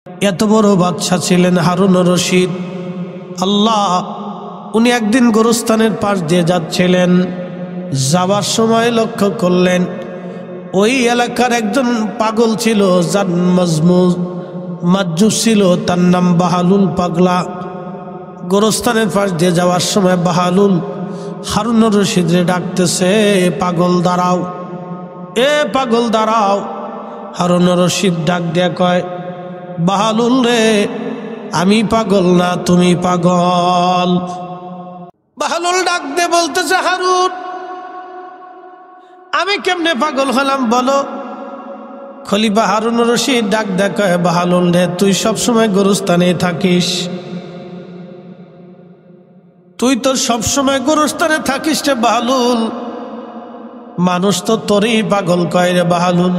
এত বড় বাদশা ছিলেন হারুন রশিদ। আল্লাহ, উনি একদিন গোরস্থানের পাশ দিয়ে যাচ্ছিলেন, যাবার সময় লক্ষ্য করলেন ওই এলাকার একজন পাগল ছিল, যার মাজুস ছিল, তার নাম বাহালুল পাগলা। গোরস্থানের পাশ দিয়ে যাওয়ার সময় বাহালুল হারুন রশিদরে ডাকতেছে, পাগল দাঁড়াও, এ পাগল দাঁড়াও। হারুন রশিদ ডাক দিয়া কয়, বাহালুল রে, আমি পাগল না, তুমি পাগল। বাহালুল ডাক দিয়ে বলতেছে, হারুন, আমি কেমনে পাগল হলাম বলো। খলিফা হারুন রশিদ ডাক দেয়া কয়, বাহালুল রে, তুই সবসময় গোরস্থানে থাকিস, তুই তো সবসময় গোরস্থানে থাকিস রে বাহালুল, মানুষ তো তোরই পাগল কয় রে বাহালুল।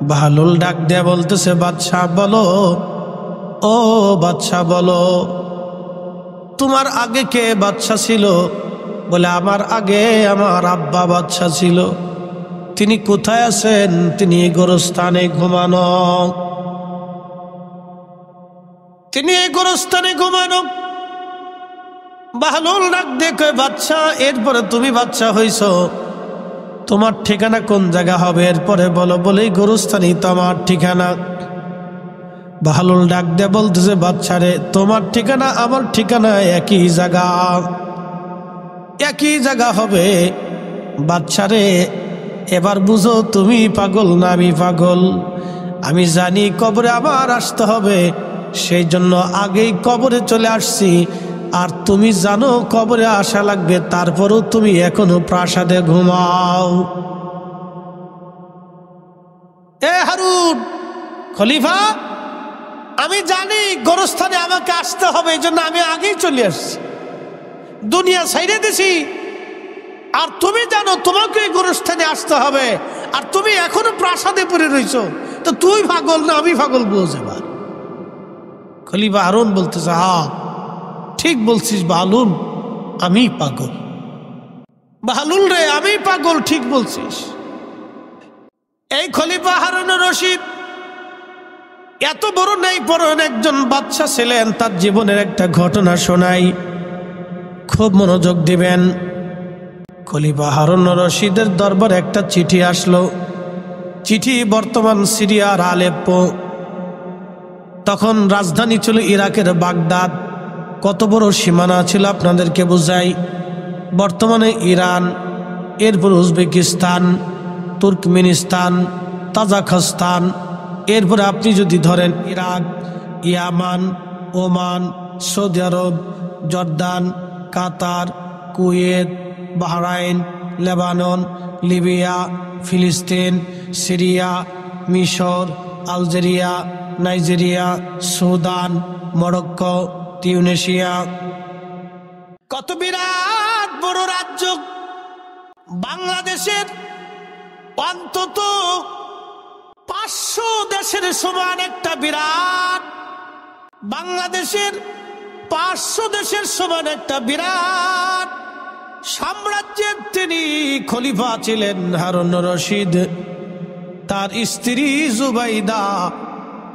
বাহালুল ডাক দেয়া বলতেছে, বাদশাহ বলো, ও বাদশাহ বলো, তোমার আগে কে বাদশাহ ছিল? বলে, আমার আগে আমার আব্বা বাদশাহ ছিল। তিনি কোথায় আছেন? তিনি গোরস্থানে ঘুমানো, তিনি গোরস্থানে ঘুমানো। বাহালুল ডাক দেখে, বাদশাহ, এরপরে তুমি বাদশাহ হইছ, তোমার ঠিকানা কোন জায়গা হবে এরপরে বলো। বলে, গোরস্থানই তো আমার ঠিকানা। বাহালুল ডাক দিয়ে বলতেছে, বাদশা রে, তোমার ঠিকানা আমার ঠিকানা একই জায়গা, একই জায়গা হবে। বাদশা রে, এবার বুঝো, তুমি পাগল না আমি পাগল। আমি জানি কবরে আমার আসতে হবে, সেই জন্য আগেই কবরে চলে আসছি। আর তুমি জানো কবরে আসা লাগবে, তারপরও তুমি এখনো প্রাসাদে ঘুমাও। এ হারুন, খলিফা, আমি জানি গোরস্থানে আমাকে আসতে হবে, এই জন্য আমি আগেই চলে আসছি, দুনিয়া ছাইড়ে দিছি। আর তুমি জানো তোমাকে গোরস্থানে আসতে হবে, আর তুমি এখনো প্রাসাদে পড়ে রইছো, তো তুই পাগল না আমি পাগল বুঝ। এবার খলিফা হারুন বলতেছে, হ্যাঁ ঠিক বলছিস বাহালুল, আমি পাগল। বাহালুল রে, আমি পাগল, ঠিক বলছিস। এই খলিফা হারুন রশিদ এত বড় নেই পরন একজন বাদশা ছিলেন। তার জীবনের একটা ঘটনা শোনাই, খুব মনোযোগ দিবেন। খলিফা হারুন রশিদের দরবারে একটা চিঠি আসলো। চিঠি বর্তমান সিরিয়ার আলেপ্পো, তখন রাজধানী ছিল ইরাকের বাগদাদ। কত বড় সীমানা ছিল আপনাদেরকে বুঝাই। বর্তমানে ইরান, এরপর উজবেকিস্তান, তুর্কমেনিস্তান, তাজাকিস্তান, এরপরে আপনি যদি ধরেন ইরাক, ইয়ামান, ওমান, সৌদি আরব, জর্দান, কাতার, কুয়েত, বাহরাইন, লেবানন, লিবিয়া, ফিলিস্তিন, সিরিয়া, মিশর, Algeria, Nigeria, Sudan, Morocco, Tunisia, কত বিরাট বড় রাজ্য। বাংলাদেশের অন্তত 500 দেশের সমান একটা বিরাট, বাংলাদেশের 500 দেশের সমান একটা বিরাট সাম্রাজ্যের তিনি খলিফা ছিলেন হারুন রশিদ। তার স্ত্রী জুবাইদা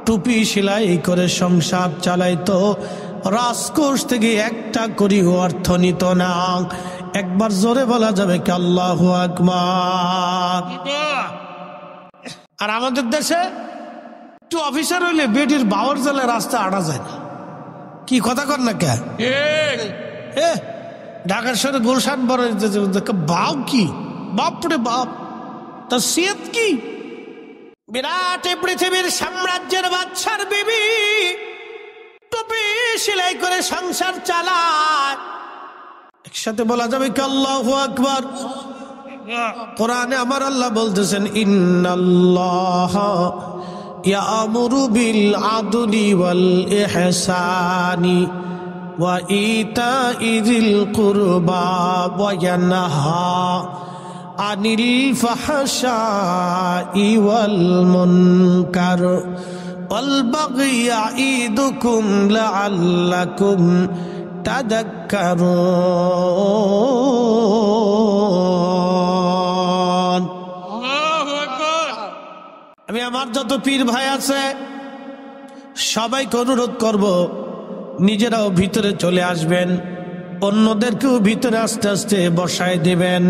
টুপি সেলাই করে সংসার চালাইতো, রাজকোষ থেকে একটা করি অর্থ নিত না। একবার জোরে বলা যাবে কি আল্লাহু আকবার। আর আমাদের দেশে একটু অফিসার হইলে বেটির বাওয়ার জেলে রাস্তা আড়া যায় না। কি কথা কর না কে? ঢাকার শহরে গুলশান বড় বাপ, কি বাপরে বাপ, তার সিয়ত কি। বিরাট পৃথিবীর সাম্রাজ্যের বাদশার বিবি টুপি সেলাই করে সংসার চালায়। একসাথে বলা যাবে কি আল্লাহু আকবার। কোরআনে আমার আল্লাহ বলতেছেন, ইন্নাল্লাহা ইয়ামুরু বিল আদলি ওয়াল ইহসানি ওয়া ইতাইযিল কুরবা ওয়া ইয়ানহা আনিল ফাহশাই ওয়াল মুনকার ওয়াল বাগই ইয়াইদুকুম লাআল্লাকুম তাযাক্কারুন। আমি আমার যত পীর ভাই আছে সবাইকে অনুরোধ করব নিজেরাও ভিতরে চলে আসবেন, অন্যদেরকেও ভিতরে আস্তে আস্তে বসায় দিবেন।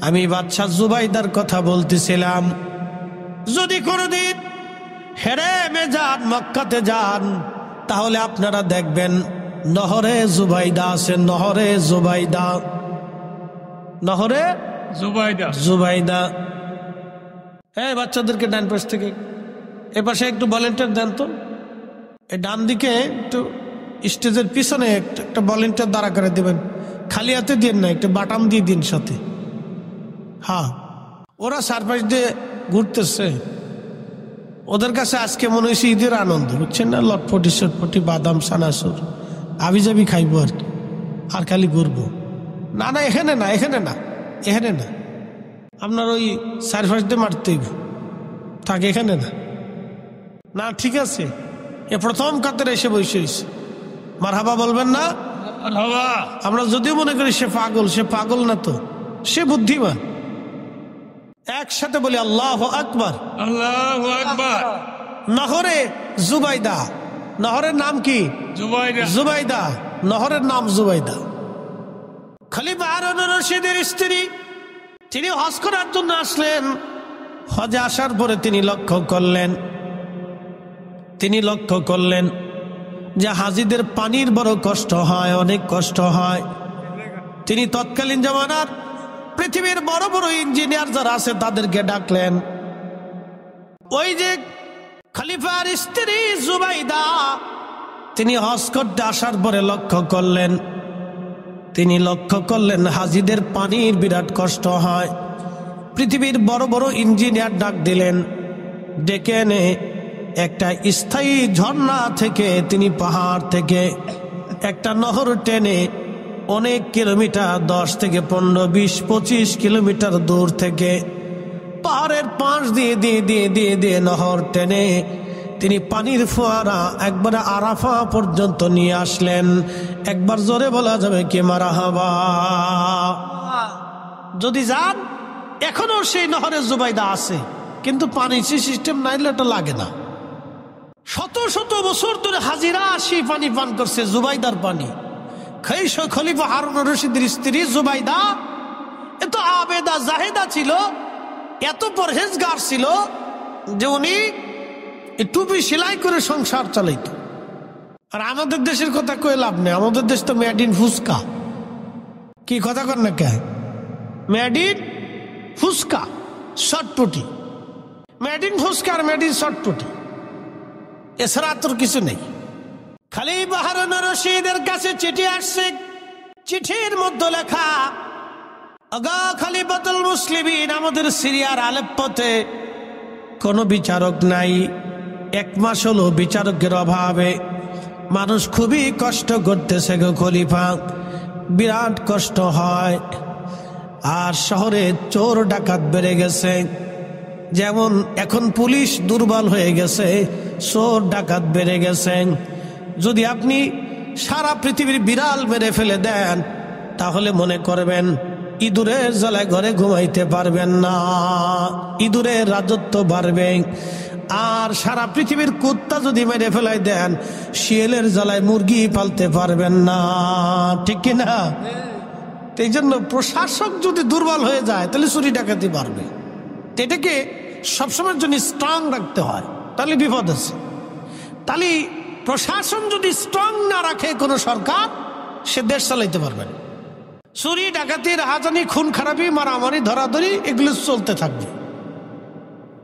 আমি বাদশাহ জুবাইদার কথা বলতেছিলাম, যদি কোনোদিন হেরেমে যান, মক্কাতে যান, তাহলে আপনারা দেখবেন নহরে জুবাইদা আছে, নহরে জুবাইদা, নহরে জুবাইদা। জুবাইদা। হ্যাঁ, বাচ্চাদেরকে ডান পাশ থেকে এ পাশে একটু ভলেন্টিয়ার দেন তো। এই ডান দিকে একটু স্টেজের পিছনে একটা ভলেন্টিয়ার দাঁড়া করে দেবেন, খালি হাতে দিন না, একটু বাটাম দিয়ে দিন সাথে। হ্যাঁ, ওরা চারপাশ দিয়ে ঘুরতেছে, ওদের কাছে আজকে মনে হয়েছে ঈদের আনন্দ, বুঝছেন না? লটপটি সটপটি, বাদাম, সানাসুর, আবিজাবি খাইবো আর কি, আর খালি ঘুরবো। না না, এখানে না, এখানে না, এখানে না, আপনার ওই চারপাশ দিয়ে মারতেই থাকে, এখানে না। না ঠিক আছে, এ প্রথম কাতারে এসে বসে হয়েছে, মারহাবা বলবেন না? আমরা যদিও মনে করি সে পাগল, সে পাগল না তো, সে বুদ্ধিমান। একসাথে বলি আল্লাহু আকবার, আল্লাহু আকবার। নহরে জুবাইদা, নহরের নাম কি? জুবাইদা। জুবাইদা, নহরের নাম জুবাইদা। খলিফা হারুন রশিদের স্ত্রী, তিনি হজ করার জন্য আসলেন। হজে আসার পরে তিনি লক্ষ্য করলেন যে হাজিদের পানির বড় কষ্ট হয়, অনেক কষ্ট হয়। তিনি তৎকালীন জামানার পৃথিবীর বড় বড় ইঞ্জিনিয়ার যারা আছে তাদেরকে ডাকলেন। ওই যে খলিফার স্ত্রী জুবাইদা, তিনি হজ করতে আসার পরে তিনি লক্ষ্য করলেন হাজিদের পানির বিরাট কষ্ট হয়। পৃথিবীর বড় বড় ইঞ্জিনিয়ার ডাক দিলেন, ডেকে এনে একটা স্থায়ী ঝর্ণা থেকে, তিনি পাহাড় থেকে একটা নহর টেনে অনেক কিলোমিটার, 10 থেকে 15, 20, 25 কিলোমিটার দূর থেকে পাহাড়ের পাশ দিয়ে দিয়ে দিয়ে দিয়ে দিয়ে নহর টেনে তিনি পানির ফোয়ারা একবারে আরাফা পর্যন্ত নিয়ে আসলেন। একবার জোরে বলা যাবে কি মারহাবা? যদি যান, এখনো সেই নহরে জুবাইদা আছে, কিন্তু পানি সিস্টেম নাইলে এটা লাগে না। শত শত বছর ধরে হাজিরা আসি পানি পান করছে, জুবাইদার পানি। খলিফা হারুন রশিদের স্ত্রী জুবাইদা এত আবেদা জাহেদা ছিল, এত পরহেজগার ছিল যে উনি টুপি সেলাই করে সংসার চালাইত। আর আমাদের দেশের কথা কয়ে লাভ নেই, আমাদের দেশ তো মেড ইন ফুচকা। কি কথা কর না কে? মেড ইন ফুচকা, শর্টপটি, মেড ইন ফুচকা আর মেড ইন শর্টপটি, এছাড়া তোর কিছু নেই। খলিফা হারুন রশিদের কাছে চিঠি আসছে, চিঠির মধ্যে লেখা, আগা খলিফাতুল মুসলিমিন, আমাদের সিরিয়ার আলেপ্পোতে কোনো বিচারক নাই। 1 মাস হলো বিচারকের অভাবে মানুষ খুবই কষ্ট করতেছে গো খলিফা, বিরাট কষ্ট হয়। আর শহরে চোর ডাকাত বেড়ে গেছে, যেমন এখন পুলিশ দুর্বল হয়ে গেছে, চোর ডাকাত বেড়ে গেছে। যদি আপনি সারা পৃথিবীর বিড়াল মেরে ফেলে দেন, তাহলে মনে করবেন ইঁদুরের জ্বালায় ঘরে ঘুমাইতে পারবেন না, ইঁদুরের রাজত্ব বাড়বে। আর সারা পৃথিবীর কুত্তা যদি মেরে ফেলাই দেন, শিয়ালের জ্বালায় মুরগি পালতে পারবেন না, ঠিক কিনা? এই জন্য প্রশাসক যদি দুর্বল হয়ে যায়, তাহলে চুরি ডাকাতি পারবে। এটাকে সবসময়ের জন্য স্ট্রং রাখতে হয়, তাহলে বিপদ আছে। তাহলে প্রশাসন যদি স্ট্রং না রাখে কোনো সরকার, সে দেশ চালাইতে পারবে না। চুরি ডাকাতি, রাহাজানি, খুন খারাপি, মারামারি, ধরাধরি, এগুলো চলতে থাকবে।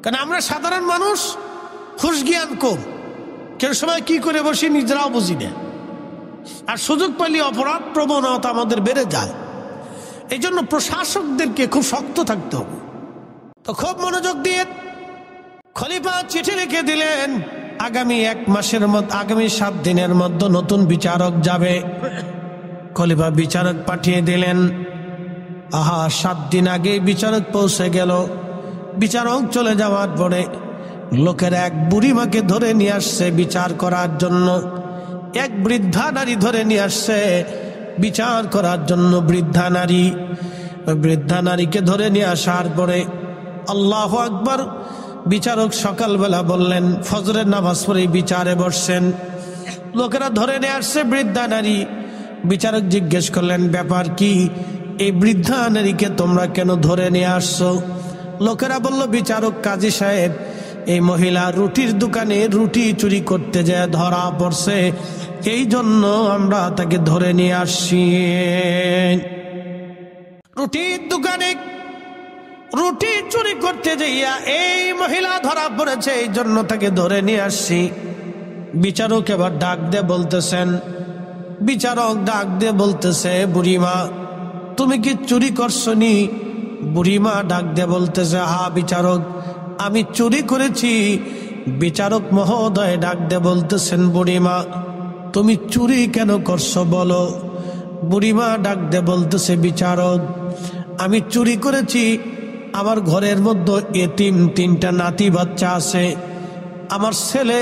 কারণ আমরা সাধারণ মানুষ, হুঁশ জ্ঞান কম, কেউ সময় কি করে বসি নিজেরাও বুঝি না। আর সুযোগ পেলে অপরাধ প্রবণতা আমাদের বেড়ে যায়। এই জন্য প্রশাসকদেরকে খুব শক্ত থাকতে হবে। তো খুব মনোযোগ দিয়ে খলিফা চিঠি লিখে দিলেন, আগামী 1 মাসের মধ্যে, আগামী 7 দিনের মধ্যে নতুন বিচারক যাবে। খলিফা বিচারক পাঠিয়ে দিলেন। আহা, 7 দিন আগে বিচারক পৌঁছে গেল। বিচারক চলে যাওয়ার পরে লোকের এক বুড়িমাকে ধরে নিয়ে আসছে বিচার করার জন্য। এক বৃদ্ধা নারী ধরে নিয়ে আসছে বিচার করার জন্য। বৃদ্ধা নারী, বৃদ্ধা নারীকে ধরে নিয়ে আসার পরে আল্লাহু আকবার, বিচারক সকালবেলা বললেন, ফজরের নামাজ পড়ে বিচারে বসছেন। লোকেরা ধরে নিয়ে আসছে বৃদ্ধা নারী। বিচারক জিজ্ঞেস করলেন, ব্যাপার কি? এই বৃদ্ধা নারীকে তোমরা কেন ধরে নিয়ে আসছো? লোকেরা বলল, বিচারক কাজী সাহেব, এই মহিলা রুটির দোকানে রুটি চুরি করতে যায় ধরা পড়ছে, এই জন্য আমরা তাকে ধরে নিয়ে আসছি। রুটির দোকানে রুটি চুরি করতে যাইয়া এই মহিলা ধরা পড়েছে, এই জন্য তাকে ধরে নিয়ে আসছি। বিচারক এবার ডাক দিয়ে বলতেছেন, বিচারক ডাক দিয়ে বলতেছে, বুড়িমা তুমি কি চুরি করছনি? বুড়িমা ডাক দিয়ে বলতেছে, হ্যাঁ বিচারক, আমি চুরি করেছি। বিচারক মহোদয় ডাক দিয়ে বলতেছেন, বুড়িমা তুমি চুরি কেন করছো বলো? বুড়িমা ডাক দিয়ে বলতেছে, বিচারক আমি চুরি করেছি, আমার ঘরের মধ্যে এতিম 3টা নাতি বাচ্চা আছে। আমার ছেলে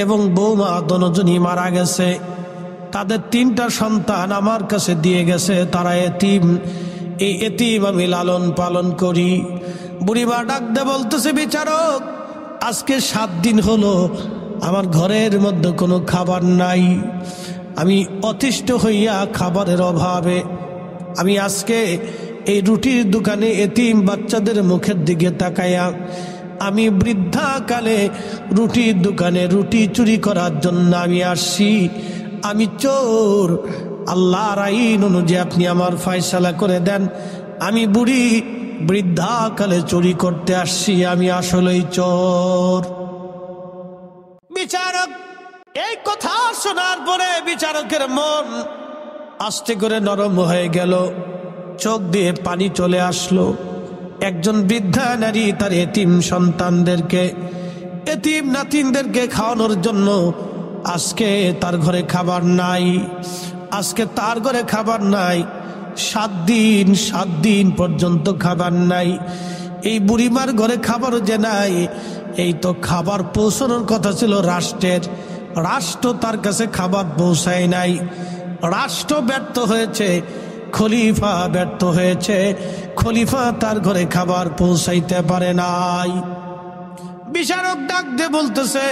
এবং বৌমা দুজনই মারা গেছে, তাদের 3টা সন্তান আমার কাছে দিয়ে গেছে, তারা এতিম। এই এতিম আমি লালন পালন করি। বুড়িমা ডাক দিয়ে বলতেছে, বিচারক আজকে 7 দিন হলো আমার ঘরের মধ্যে কোনো খাবার নাই, আমি অতিষ্ঠ হইয়া খাবারের অভাবে আমি আজকে এই রুটির দোকানে এতিম বাচ্চাদের মুখের দিকে তাকাইয়া আমি বৃদ্ধাকালে রুটির দোকানে রুটি চুরি করার জন্য আমি আসছি। আমি চোর, আল্লাহর আইন অনুযায়ী আপনি আমার ফয়সালা করে দেন। আমি বুড়ি বৃদ্ধাকালে চুরি করতে আসছি, আমি আসলেই চোর। বিচারক এই কথা শোনার পরে বিচারকের মন আস্তে করে নরম হয়ে গেল, চোখ দিয়ে পানি চলে আসলো। একজন বৃদ্ধা নারী তার এতিম সন্তানদেরকে, এতিম নাতিনদেরকে খাওয়ানোর জন্য আজকে তার ঘরে খাবার নাই, আজকে তার ঘরে খাবার নাই, 7 দিন পর্যন্ত খাবার নাই। এই বুড়িমার ঘরে খাবার যে নাই, এই তো খাবার পৌঁছানোর কথা ছিল রাষ্ট্রের, রাষ্ট্র তার কাছে খাবার পৌঁছায় নাই। রাষ্ট্র ব্যর্থ হয়েছে, খলিফা ব্যর্থ হয়েছে, খলিফা তার ঘরে খাবার পৌঁছাইতে পারে নাই। বিচারক ডাক দিয়ে বলতেছে,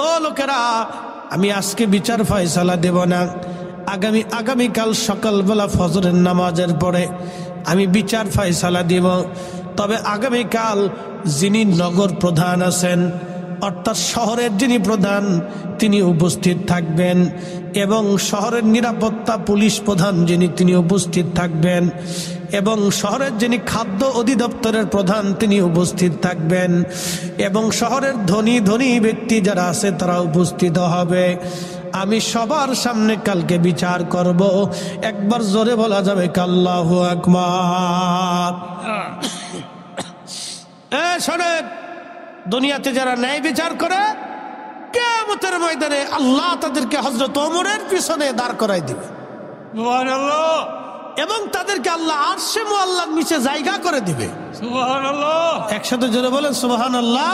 ও লোকেরা, আমি আজকে বিচার ফয়সালা দেব না, আগামীকাল সকালবেলা ফজরের নামাজের পরে আমি বিচার ফয়সালা দিব। তবে আগামীকাল যিনি নগর প্রধান আছেন, অর্থাৎ শহরের যিনি প্রধান, তিনি উপস্থিত থাকবেন, এবং শহরের নিরাপত্তা পুলিশ প্রধান যিনি, তিনি উপস্থিত থাকবেন, এবং শহরের যিনি খাদ্য অধিদপ্তরের প্রধান তিনি উপস্থিত থাকবেন, এবং শহরের ধনী ধনী ব্যক্তি যারা আছে তারা উপস্থিত হবে। আমি সবার সামনে কালকে বিচার করব। একবার জোরে বলা যাবে আল্লাহু আকবার। শোনেন, দুনিয়াতে যারা ন্যায় বিচার করে, কিয়ামতের ময়দানে আল্লাহ তাদেরকে হযরত ওমরের পিছনে দাঁড় করাই দিবে, সুবহানাল্লাহ, এবং তাদেরকে আল্লাহ আরশে মুআল্লার নিচে জায়গা করে দিবে। সুবহানাল্লাহ, একসাথে জোরে বলেন সুবহানাল্লাহ।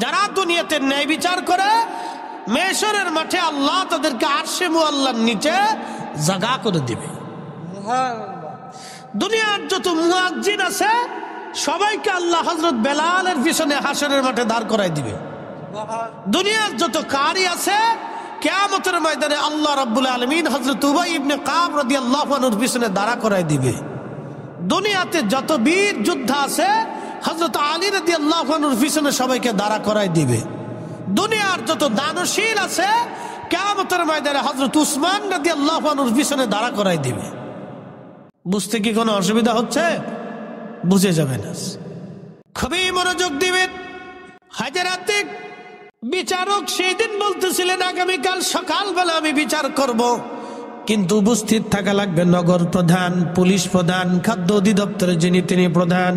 যারা দুনিয়াতে ন্যায় বিচার করে, মেশরের মাঠে আল্লাহ তাদেরকে আরশে মুআল্লার নিচে জায়গা করে দিবে। দুনিয়ার যত মুয়াজ্জিন আছে সবাইকে আল্লাহ হযরত বেলালের পিছনে হাশরের মাঠে দাঁড় করাই দিবে। দুনিয়ার যত কারি আছে কিয়ামতের ময়দানে আল্লাহ রাব্বুল আলামিন হযরত উবাই ইবনে কাব রাদিয়াল্লাহু আনহুর পিছনে দাঁড়া করাই দিবে। দুনিয়াতে যত বীর যোদ্ধা আছে হযরত আলী রাদিয়াল্লাহু আনহুর পিছনে সবাইকে দাঁড়া করাই দিবে। দুনিয়ার যত দানশীল আছে কিয়ামতের ময়দানে হযরত উসমান রাদিয়াল্লাহু আনহুর পিছনে দাঁড়া করাই দিবে। বুঝতে কি কোনো অসুবিধা হচ্ছে? বুঝে যাবেন, খুবই মনোযোগ দিবেন। হাজারাতে বিচারক সেই দিন বলতেছিলেন, আগামীকাল সকালবেলা আমি বিচার করব, কিন্তু উপস্থিত থাকা লাগবে নগর প্রধান, পুলিশ প্রধান, খাদ্য অধিদপ্তরে যিনি তিনি প্রধান,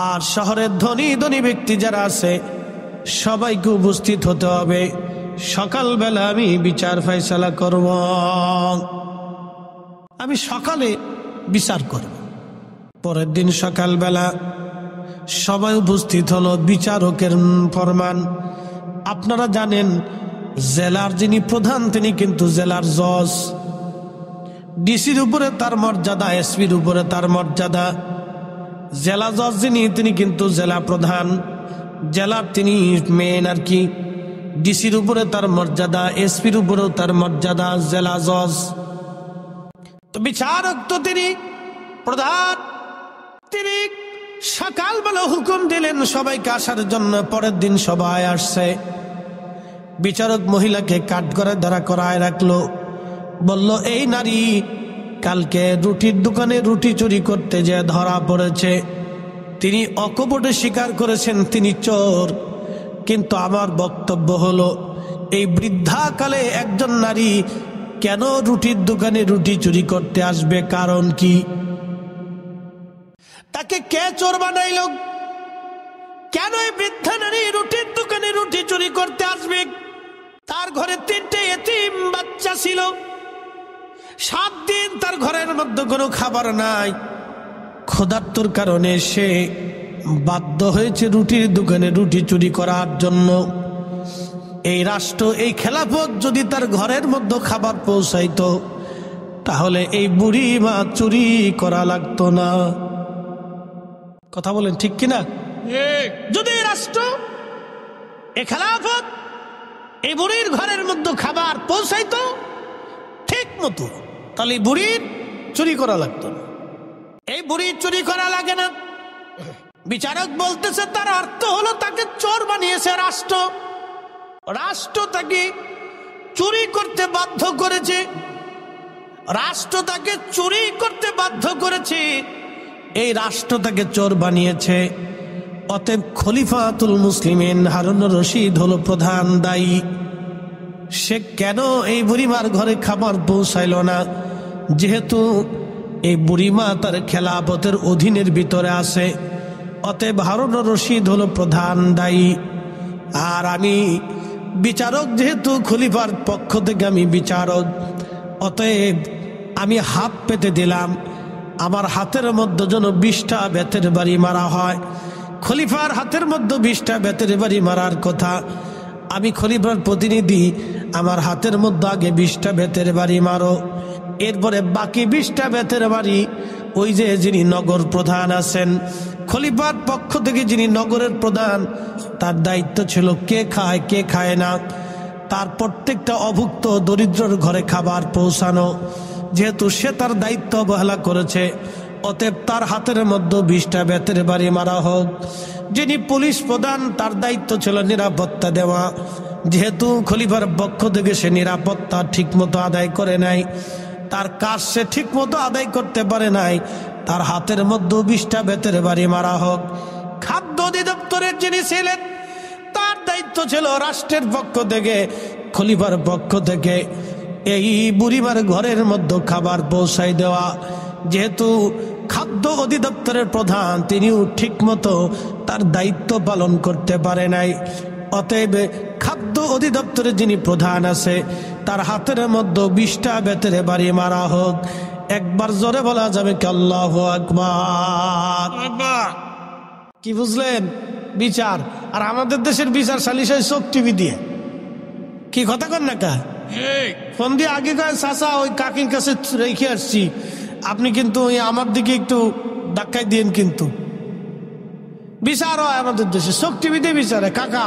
আর শহরের ধনী ধনী ব্যক্তি যারা আছে সবাইকে উপস্থিত হতে হবে। সকালবেলা আমি বিচার ফয়সালা করব, আমি সকালে বিচার করব। পরের দিন সকালবেলা সবাই উপস্থিত হলো। বিচারকের ফরমান, আপনারা জানেন জেলার যিনি প্রধান তিনি কিন্তু জেলার জজ, ডিসির উপরে তার মর্যাদা, এসপির উপরে তার মর্যাদা, জেলা জজ যিনি তিনি কিন্তু জেলা প্রধান, জেলার তিনি মেন আর কি। ডিসির উপরে তার মর্যাদা, এসপির উপরেও তার মর্যাদা, জেলা জজ। তো বিচারক তো তিনি প্রধান। তিনি সকালবেলা হুকুম দিলেন সবাইকে আসার জন্য। পরের দিন সবাই আসছে। বিচারক মহিলাকে কাঠগড়ে দাঁড়া করায় রাখলো, বলল এই নারী কালকে রুটির দোকানে রুটি চুরি করতে যে ধরা পড়েছে, তিনি অকপটে স্বীকার করেছেন তিনি চোর। কিন্তু আমার বক্তব্য হলো এই বৃদ্ধাকালে একজন নারী কেন রুটির দোকানে রুটি চুরি করতে আসবে? কারণ কি? তাকে কে চোর বানাইল? কেন এই বৃদ্ধা নারী রুটির দোকানে রুটি চুরি করতে আসবে? তার ঘরে 3টে এতিম বাচ্চা ছিল। 7 দিন তার ঘরের মধ্যে কোনো খাবার নাই। ক্ষুধার্তর কারণে সে বাধ্য হয়েছে রুটির দোকানে রুটি চুরি করার জন্য। এই রাষ্ট্র, এই খেলাফত যদি তার ঘরের মধ্যে খাবার পৌঁছাইতো তাহলে এই বুড়ি মা চুরি করা লাগতো না। কথা বলেন ঠিক কিনা? যদি এই রাষ্ট্র, এই খেলাফত এই বুড়ির ঘরের মধ্যে খাবার পৌঁছাইতো ঠিক মতো, তাহলে এই বুড়ির চুরি করা লাগতো না। এই বুড়ির চুরি করা লাগে না। বিচারক বলতেছে তার অর্থ হলো তাকে চোর বানিয়েছে রাষ্ট্র। রাষ্ট্র তাকে চুরি করতে বাধ্য করেছে। রাষ্ট্র তাকে চুরি করতে বাধ্য করেছে। এই রাষ্ট্র তাকে চোর বানিয়েছে। অতএব খলিফাতুল মুসলিমিন হারুন রশিদ হলো প্রধান দায়ী। সে কেন এই বুড়িমার ঘরে খাবার পৌঁছাইল না? যেহেতু এই বুড়িমা তার খেলাফতের অধীনের ভিতরে আছে, অতএব হারুন রশিদ হলো প্রধান দায়ী। আর আমি বিচারক, যেহেতু খলিফার পক্ষ থেকে আমি বিচারক, অতএব আমি হাত পেতে দিলাম আমার হাতের মধ্যে যেন 20টা বেতের বাড়ি মারা হয়। খলিফার হাতের মধ্যে 20টা বেতের বাড়ি মারার কথা। আমি খলিফার প্রতিনিধি, আমার হাতের মধ্যে আগে 20টা বেতের বাড়ি মারো, এরপরে বাকি 20টা বেতের বাড়ি ওই যে যিনি নগর প্রধান আছেন, খলিফার পক্ষ থেকে যিনি নগরের প্রধান, তার দায়িত্ব ছিল কে খায় কে খায় না, তার প্রত্যেকটা অভুক্ত দরিদ্রর ঘরে খাবার পৌঁছানো। যেহেতু সে তার দায়িত্ব অবহেলা করেছে, অতএব তার হাতের মধ্যে 20টা বেতের বাড়ি মারা হোক। যিনি পুলিশ প্রধান, তার দায়িত্ব ছিল নিরাপত্তা দেওয়া। যেহেতু খলিফার পক্ষ থেকে সে নিরাপত্তা ঠিকমতো আদায় করে নাই, তার কাজ সে ঠিকমতো আদায় করতে পারে নাই, তার হাতের মধ্যে 20টা বেতের বাড়ি মারা হোক। খাদ্য অধিদপ্তরের যিনি ছিলেন, তার দায়িত্ব ছিল রাষ্ট্রের পক্ষ থেকে, খলিফার পক্ষ থেকে এই বুড়িমার ঘরের মধ্যে খাবার পৌঁছাই দেওয়া। যেহেতু খাদ্য অধিদপ্তরের প্রধান, তিনিও ঠিকমতো তার দায়িত্ব পালন করতে পারে নাই। অতএব খাদ্য অধিদপ্তরে যিনি প্রধান আছে, তার হাতের মধ্যে 20টা বেতের বাড়ি মারা হোক। একবার জোরে বলা যাবে কি আল্লাহু আকবার? কি বুঝলেন? বিচার। আর আমাদের দেশের বিচার সালিশ হয় চোখ টিভি দিয়ে। কি কথা কন না কা? ফোন দিয়ে আগে কয় চাচা ওই কাকির কাছে রেখে আসছি, আপনি কিন্তু আমার দিকে একটু ধাক্কাই দিয়েন। কিন্তু বিচার হয় আমাদের দেশে চোখ টিভি দিয়ে বিচারে। কাকা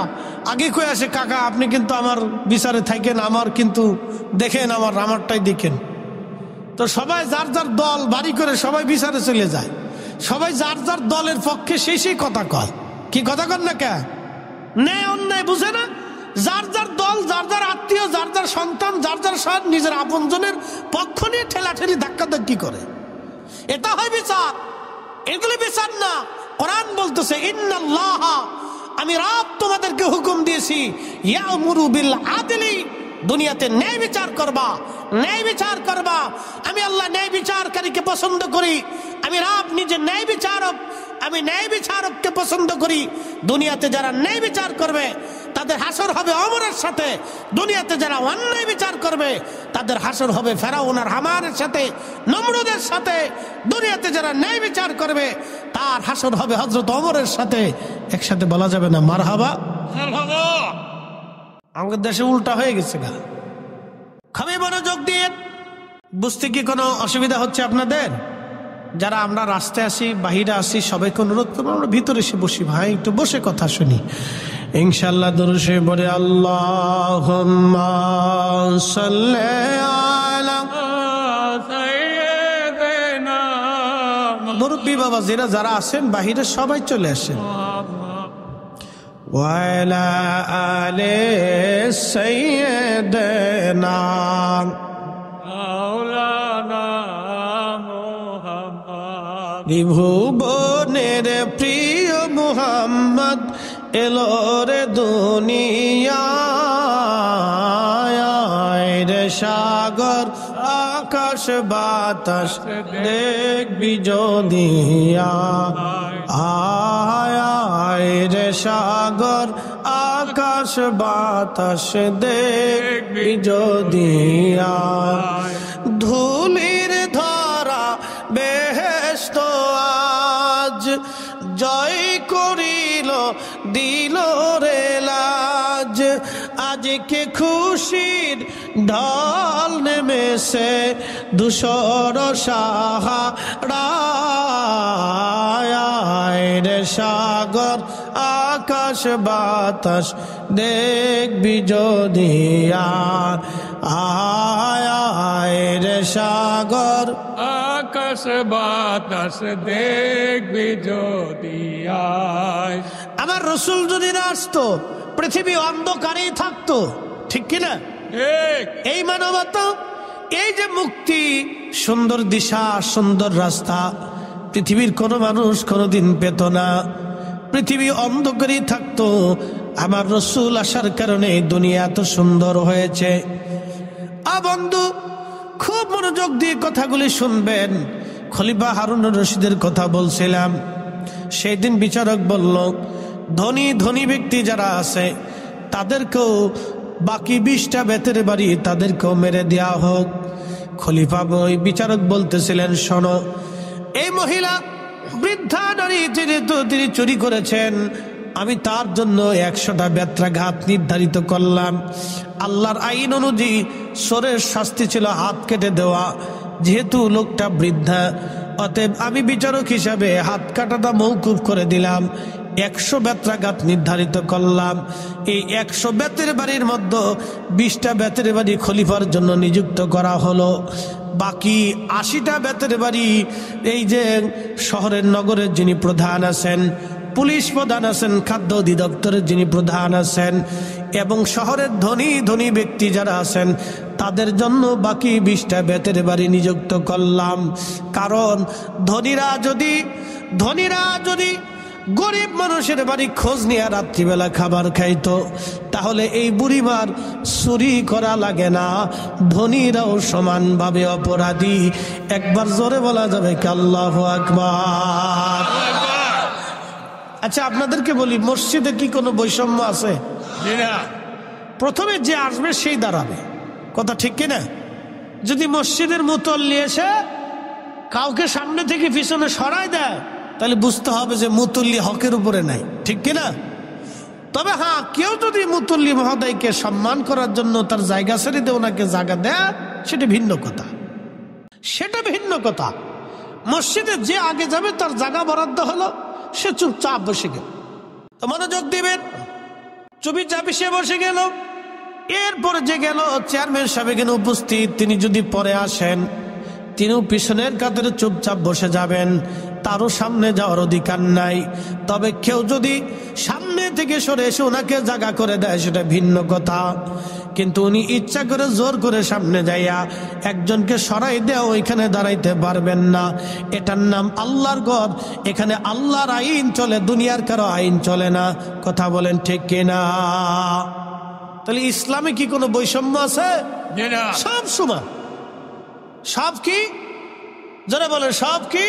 আগে কয়ে আসে, কাকা আপনি কিন্তু আমার বিচারে থাকেন, আমার কিন্তু দেখেন, আমারটাই দেখেন। তো সবাই যার যার দল বাড়ি করে সবাই বিচারে চলে যায়। সবাই যার যার দলের পক্ষে সেই কথা কয়। কি কথা কন না কে? ন্যায় অন্যায় বুঝে না। যার যার দল, যার যার আত্মীয়, যার যার সন্তান, যার যার সব নিজের আপনজনের পক্ষ নিয়ে ঠেলাঠেলি ধাক্কাধাক্কি করে। এটা হয় বিচার। এগুলি বিচার না। কোরআন বলতেছে ইন্নাল্লাহ, আমি রব তোমাদেরকে হুকুম দিয়েছি, ইয়ামুরু বিল আদলি, দুনিয়াতে ন্যায় বিচার করবা, ন্যায় বিচার করবা। আমি আল্লাহ ন্যায় বিচারকারীকে পছন্দ করি। আমি রব নিজে ন্যায় বিচারক, আমি ন্যায় বিচারককে পছন্দ করি। দুনিয়াতে যারা ন্যায় বিচার করবে তাদের হাসর হবে ওমরের সাথে। দুনিয়াতে যারা অন্যায় বিচার করবে তাদের হাসর হবে ফেরাউন আর হামানের সাথে, নমরুদের সাথে। দুনিয়াতে যারা ন্যায় বিচার করবে তার হাসর হবে হযরত ওমরের সাথে। একসাথে বলা যাবে না মারহাবা? আমাদের দেশে উল্টা হয়ে গেছে গা। খুবই মনোযোগ দিয়ে বুঝতে কি কোনো অসুবিধা হচ্ছে আপনাদের? যারা আমরা রাস্তায় আসি বাহিরে আসি সবাইকে অনুরোধ করবো আমরা ভিতরে এসে বসি, ভাই একটু বসে কথা শুনি ইনশাআল্লাহ। দরুদ শরীফ পড়ে আল্লাহুম্মা সাল্লি আলা সাইয়্যিদিনা মুরব্বী বাবা যারা আছেন বাহিরে সবাই চলে আসেন। ওয়ালা আলে সাইয়্যিদিনা মাওলানা মুহাম্মদ ত্রিভুবনের প্রিয় মুহাম্মদ এলো রে দুনিয়ায় রে সাগর আকাশ বাতাস দেখবি যদি আয় রে সাগর আকাশ বাতাস দেখবি যদি ধুলির ধরা বেহেশত আজ জয় করিল দিল রে লাজ, আজকে খুশির ঢল নেমেছে ধূসর সাহারায় রে সাগর আকাশ বাতাস দেখবি যদি আয় রে সাগর আকাশ বাতাস দেখবি যদি আয়। আমার রসুল যদি না আসতো পৃথিবী অন্ধকারেই থাকতো, ঠিক কিনা? ঠিক। এই মানবতা, এই যে মুক্তি, সুন্দর দিশা, সুন্দর রাস্তা পৃথিবীর কোনো মানুষ কোনোদিন পেত না। পৃথিবী অন্ধকারেই থাকতো, আমার রসুল আসার কারণে দুনিয়া এত সুন্দর হয়েছে। বন্ধু খুব মনোযোগ দিয়ে কথাগুলি শুনবেন। খলিফা হারুনুর রশিদের কথা বলছিলাম। সেই দিন বিচারক বলল ধনী ধনী ব্যক্তি যারা আছে তাদেরকেও বাকি 20টা বেতের বাড়ি তাদেরকেও মেরে দেওয়া হোক। খলিফা ওই বিচারক বলতেছিলেন শোনো, এই মহিলা বৃদ্ধা নারী তিনি চুরি করেছেন, আমি তার জন্য 100টা বেত্রাঘাত নির্ধারিত করলাম। আল্লাহর আইন অনুযায়ী চোরের শাস্তি ছিল হাত কেটে দেওয়া, যেহেতু লোকটা বৃদ্ধা অতএব আমি বিচারক হিসাবে হাত কাটাটা মওকুফ করে দিলাম। 100 বেত্রাঘাত নির্ধারিত করলাম। এই 100 বেতের বাড়ির মধ্যে 20টা বেতের বাড়ি খলিফার জন্য নিযুক্ত করা হলো। বাকি 80টা বেতের বাড়ি এই যে শহরের নগরের যিনি প্রধান আছেন, পুলিশ প্রধান আছেন, খাদ্য অধিদপ্তরের যিনি প্রধান আছেন এবং শহরের ধনী ধনী ব্যক্তি যারা আছেন তাদের জন্য বাকি 20টা বেতের বাড়ি নিযুক্ত করলাম। কারণ ধনীরা যদি গরিব মানুষের বাড়ি খোঁজ নিয়ে রাত্রিবেলা খাবার খাইতো তাহলে এই বুড়িমার চুরি করা লাগে না। ধনীরাও সমানভাবে অপরাধী। একবার জোরে বলা যাবে কি আল্লাহু আকবার। আচ্ছা আপনাদেরকে বলি, মসজিদে কি কোনো বৈষম্য আছে? প্রথমে যে আসবে সেই দাঁড়াবে, কথা ঠিক কিনা? যদি মসজিদের মুতল্লি এসে কাউকে সামনে থেকে পিছনে সরাই দেয় তাহলে বুঝতে হবে যে মুতল্লি হকের উপরে নাই, ঠিক কিনা? তবে হ্যাঁ, কেউ যদি মুতল্লি মহোদয়কে সম্মান করার জন্য তার জায়গা ছেড়ে দিয়ে ওনাকে জায়গা দেয় সেটা ভিন্ন কথা। মসজিদে যে আগে যাবে তার জায়গা বরাদ্দ হলো, সে চুপচাপ বসে গেল। তো মনোযোগ দিবেন, চুপচাপ সে বসে গেল। এরপরে যে গেল চেয়ারম্যান সাহেব এখানে উপস্থিত, তিনি যদি পরে আসেন তিনিও পিছনের কাতারে চুপচাপ বসে যাবেন, তারও সামনে যাওয়ার অধিকার নাই। তবে কেউ যদি সামনে থেকে সরে এসে ওনাকে জায়গা করে দেয় সেটা ভিন্ন কথা। কিন্তু উনি ইচ্ছা করে জোর করে সামনে যাইয়া একজনকে সরাই দেওয়া ওইখানে দাঁড়াইতে পারবেন না। এটার নাম আল্লাহর ঘর, এখানে আল্লাহর আইন চলে, দুনিয়ার কারো আইন চলে না। কথা বলেন ঠিক কিনা? তাহলে ইসলামে কি কোনো বৈষম্য আছে? সব সমান। সব কি যারা বলে সব কি,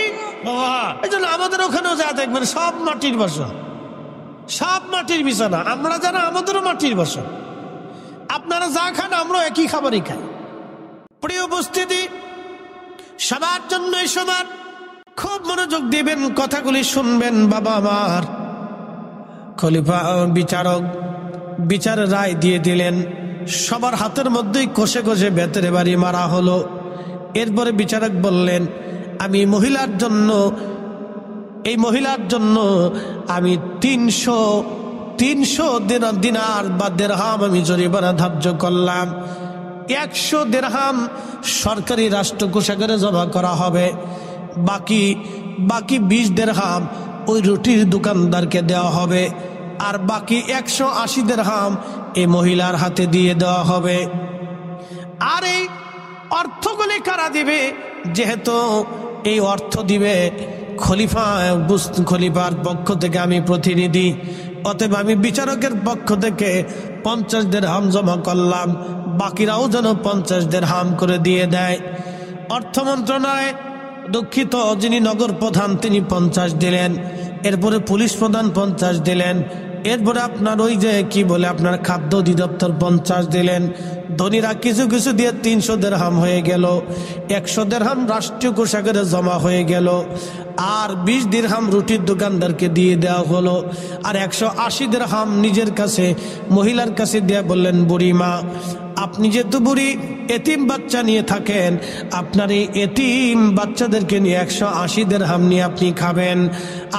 এই জন্য আমাদের ওখানেও যা দেখবেন সব মাটির বাসন, সব মাটির বিছানা। আমরা যারা আমাদেরও মাটির বাসন, আপনারা যা খান আমরা একই খাবারই খাই। প্রিয় উপস্থিতি, সবার জন্যই সমান। খুব মনোযোগ দিবেন, কথাগুলি শুনবেন বাবা আমার। খলিফা বিচারক বিচারের রায় দিয়ে দিলেন। সবার হাতের মধ্যেই কষে কষে বেতের বাড়ি মারা হলো। এরপরে বিচারক বললেন, আমি মহিলার জন্য, এই মহিলার জন্য আমি 300 দিনার বা দিরহাম আমি জরিমানা ধার্য করলাম। 100 দিরহাম সরকারি রাষ্ট্র কোষাগারে জমা করা হবে, বাকি 20 দিরহাম ওই রুটির দোকানদারকে দেওয়া হবে, আর বাকি 180 দিরহাম এই মহিলার হাতে দিয়ে দেওয়া হবে। আর এই অর্থগুলি কারা দিবে? যেহেতু এই অর্থ দিবে খলিফার পক্ষ থেকে আমি প্রতিনিধি, অতএব আমি বিচারকের পক্ষ থেকে 50 দিরহাম জমা করলাম, বাকিরাও যেন 50 দিরহাম করে দিয়ে দেয়। অর্থ মন্ত্রণালয় দুঃখিত, যিনি নগর প্রধান তিনি 50 দিলেন, এরপরে পুলিশ প্রধান 50 দিলেন, এরপরে আপনার ওই যে কি বলে আপনার খাদ্য অধিদপ্তর 50 দিলেন। ধনীরা কিছু কিছু দিয়ে 300 দিরহাম হয়ে গেল, 100 দিরহাম রাষ্ট্রীয় কোষাগারে জমা হয়ে গেল, আর 20 দিরহাম রুটির দোকানদারকে দিয়ে দেওয়া হলো, আর 180 দিরহাম নিজের কাছে মহিলার কাছে দিয়ে বললেন, বুড়ি মা আপনি যেহেতু বুড়ি এতিম বাচ্চা নিয়ে থাকেন, আপনার এই এতিম বাচ্চাদেরকে নিয়ে 180 দিরহাম নিয়ে আপনি খাবেন,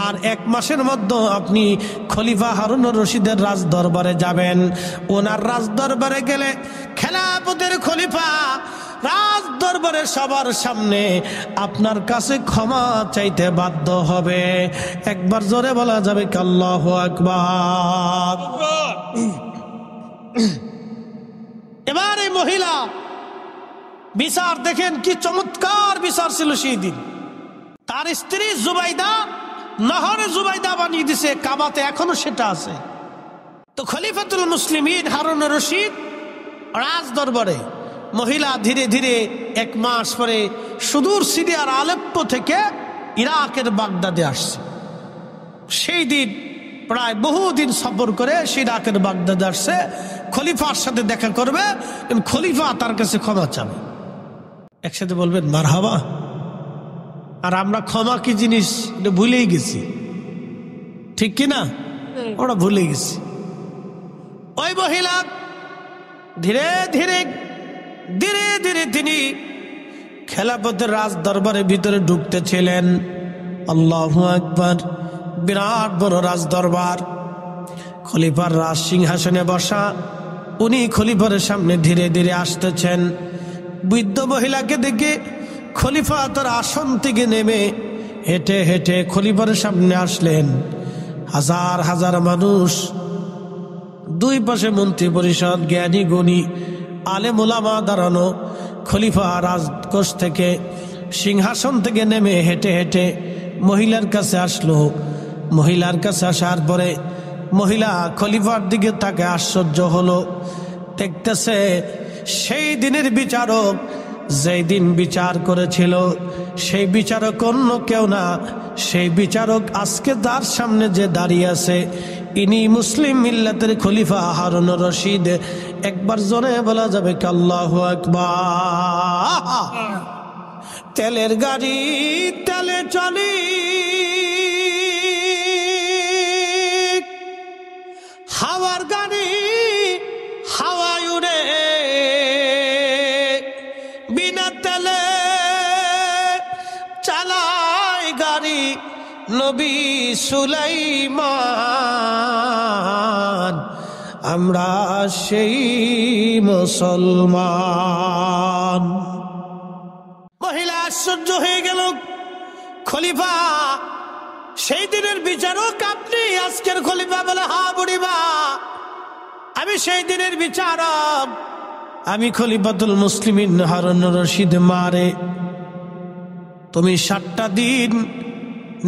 আর 1 মাসের মধ্যে আপনি খলিফা হারুন রশিদের রাজ দরবারে যাবেন। ওনার রাজ দরবারে গেলে খেলাফতের খলিফা রাজ দরবারে সবার সামনে আপনার কাছে ক্ষমা চাইতে বাধ্য হবে। একবার জোরে বলা যাবে কি আল্লাহু আকবার। এবার এই মহিলা বিচার দেখেন, কি চমৎকার বিচার ছিল সেই দিন। তার স্ত্রী জুবাইদা নহরে জুবাইদা বানিয়ে দিছে, কাবাতে এখনো সেটা আছে। তো খলিফাতুল মুসলিমিন হারুন রশিদ রাজ দরবারে, মহিলা ধীরে ধীরে 1 মাস পরে সুদূর সিরিয়ার আলেপ্পো থেকে ইরাকের বাগদাদে আসছে। সেই দিন প্রায় বহুদিন সফর করে সে ইরাকের বাগদাদে আসছে, খলিফার সাথে দেখা করবে, খলিফা তার কাছে ক্ষমা চাবে। একসাথে বলবেন মারহাবা। আর আমরা ক্ষমা কি জিনিস এটা ভুলেই গেছি, ঠিক কিনা? আমরা ভুলে গেছি। ওই মহিলা ধীরে ধীরে ধীরে ধীরে তিনি খেলাফতের রাজ দরবারের ভিতরে ঢুকতেছিলেন। আল্লাহু আকবার। বিরাট বড় রাজ দরবার, খলিফার রাজ সিংহাসনে বসা, উনি খলিফার সামনে ধীরে ধীরে আসতেছেন। বৃদ্ধ মহিলাকে দেখে খলিফা তার আসন থেকে নেমে হেঁটে হেঁটে খলিফার সামনে আসলেন। হাজার হাজার মানুষ, দুই পাশে মন্ত্রী পরিষদ, জ্ঞানী গুণী আলেম ওলামা দাঁড়ানো। খলিফা রাজকোষ থেকে সিংহাসন থেকে নেমে হেঁটে হেঁটে মহিলার কাছে আসলো। মহিলার কাছে আসার পরে মহিলা খলিফার দিকে তাকে আশ্চর্য হলো। দেখতেছে সেই দিনের বিচারক, যেই দিন বিচার করেছিল সেই বিচারক অন্য কেউ না, সেই বিচারক আজকে তার সামনে যে দাঁড়িয়ে আছে ইনি মুসলিম মিল্লাতের খলিফা হারুন রশিদ। একবার জোরে বলা যাবে কি আল্লাহু আকবার। তেলের গাড়ি তেলে চলি, হাওয়ার গাড়ি হাওয়ায় উড়ে, বিনা তেলে চালায় গাড়ি নবী সুলাইমান। আমরা সেই মুসলমান। মহিলা আশ্চর্য হয়ে গেল। খলিফা সেই দিনের বিচারক আপনি? আজকের খলিফা বলে হ্যাঁ বুড়িমা, আমি সেই দিনের বিচারক, আমি খলিফাতুল মুসলিমিন হারুন রশিদ। মারে তুমি 7টা দিন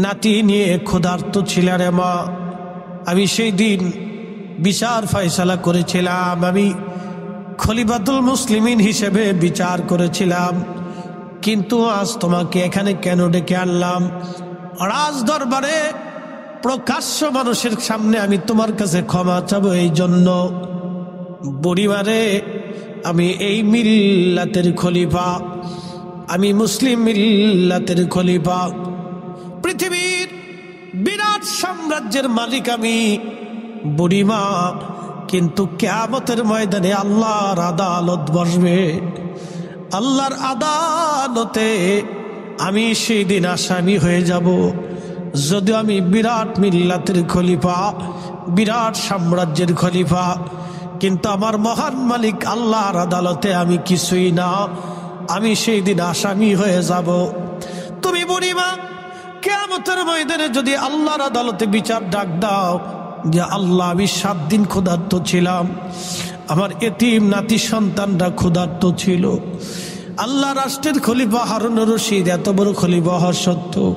নাতি নিয়ে ক্ষুধার্ত ছিলে রে মা। আমি সেই দিন বিচার ফয়সালা করেছিলাম, আমি খলিফাতুল মুসলিমিন হিসেবে বিচার করেছিলাম, কিন্তু আজ তোমাকে এখানে কেন ডেকে আনলাম? রাজ দরবারে প্রকাশ্য মানুষের সামনে আমি তোমার কাছে ক্ষমা চাবো এই জন্য। বুড়িমারে আমি এই মিল্লাতের খলিফা, আমি মুসলিম মিল্লাতের খলিফা, পৃথিবীর বিরাট সাম্রাজ্যের মালিক আমি বুড়িমা। কিন্তু কিয়ামতের ময়দানে আল্লাহর আদালত বসবে। আল্লাহর আদালতে আমি সেই দিন আসামি হয়ে যাব। যদিও আমি বিরাট মিল্লাতের খলিফা, বিরাট সাম্রাজ্যের খলিফা, কিন্তু আমার মহান মালিক আল্লাহর আদালতে আমি কিছুই না। আমি সেই দিন আসামি হয়ে যাব। তুমি বুড়িমা কিয়ামতের ময়দানে যদি আল্লাহর আদালতে বিচার ডাক দাও যে আল্লাহ আমি 7 দিন ক্ষুধার্ত ছিলাম, আমার এতিম নাতি সন্তানরা ক্ষুধার্ত ছিল, আল্লাহ রাষ্ট্রের খলিফা হারুন রশিদ এত বড় খলিফা হওয়া সত্ত্বেও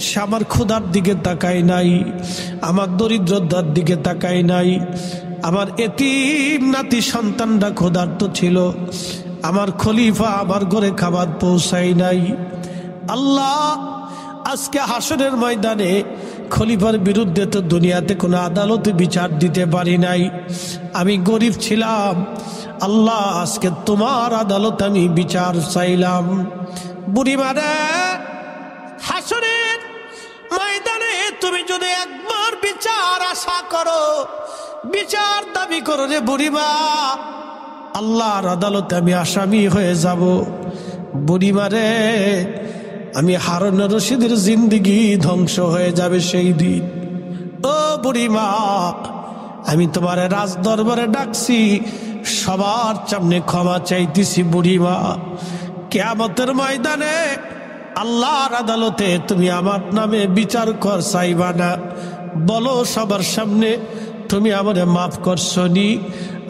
সে আমার ক্ষুধার দিকে তাকায় নাই, আমার দরিদ্রতার দিকে তাকায় নাই, আমার এতিম নাতি সন্তানরা ক্ষুধার্ত ছিল, আমার খলিফা আমার ঘরে খাবার পৌঁছায় নাই। আল্লাহ আজকে হাসরের ময়দানে খলিফার বিরুদ্ধে তো দুনিয়াতে কোনো আদালতে বিচার দিতে পারি নাই, আমি গরিব ছিলাম। আল্লাহ আজকে তোমার আদালত আমি বিচার চাইলাম। বুড়িমারে হাসরের ময়দানে তুমি যদি একবার বিচার আশা করো, বিচার দাবি করো রে বুড়িমা, আল্লাহর আদালতে আমি আসামি হয়ে যাব। বুড়িমারে আমি হারুন রশিদের জিন্দেগি ধ্বংস হয়ে যাবে সেই দিন। ও বুড়িমা, আমি তোমার রাজ দরবারে ডাকছি, সবার সামনে ক্ষমা চাইতেছি। বুড়িমা কিয়ামতের ময়দানে আল্লাহর আদালতে তুমি আমার নামে বিচার কর চাইবা না? বলো সবার সামনে তুমি আমারে মাফ করছনি,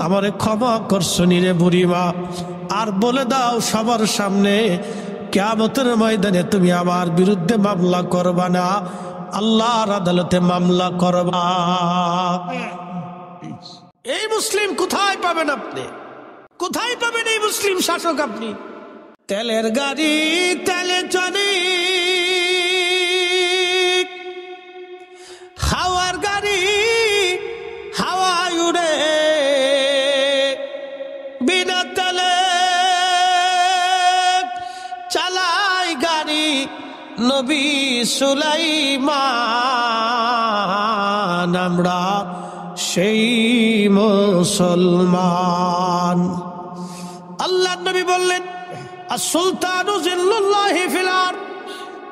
আমারে ক্ষমা করছনি রে বুড়িমা। আর বলে দাও সবার সামনে কিয়ামতের ময়দানে তুমি আমার বিরুদ্ধে মামলা করবা না, আল্লাহর আদালতে মামলা করবা। এই মুসলিম কোথায় পাবেন আপনি? কোথায় পাবেন এই মুসলিম শাসক আপনি? তেলের গাড়ি তেলে চলে, হাওয়ার গাড়ি হাওয়ায় উড়ে, বিনা তেলে চালাই গাড়ি নবী সুলাইমান। আমরা সেই মুসলমান। আল্লাহ নবী বললেন সুলতানু জিল্লুল্লাহি ফিল আরদ,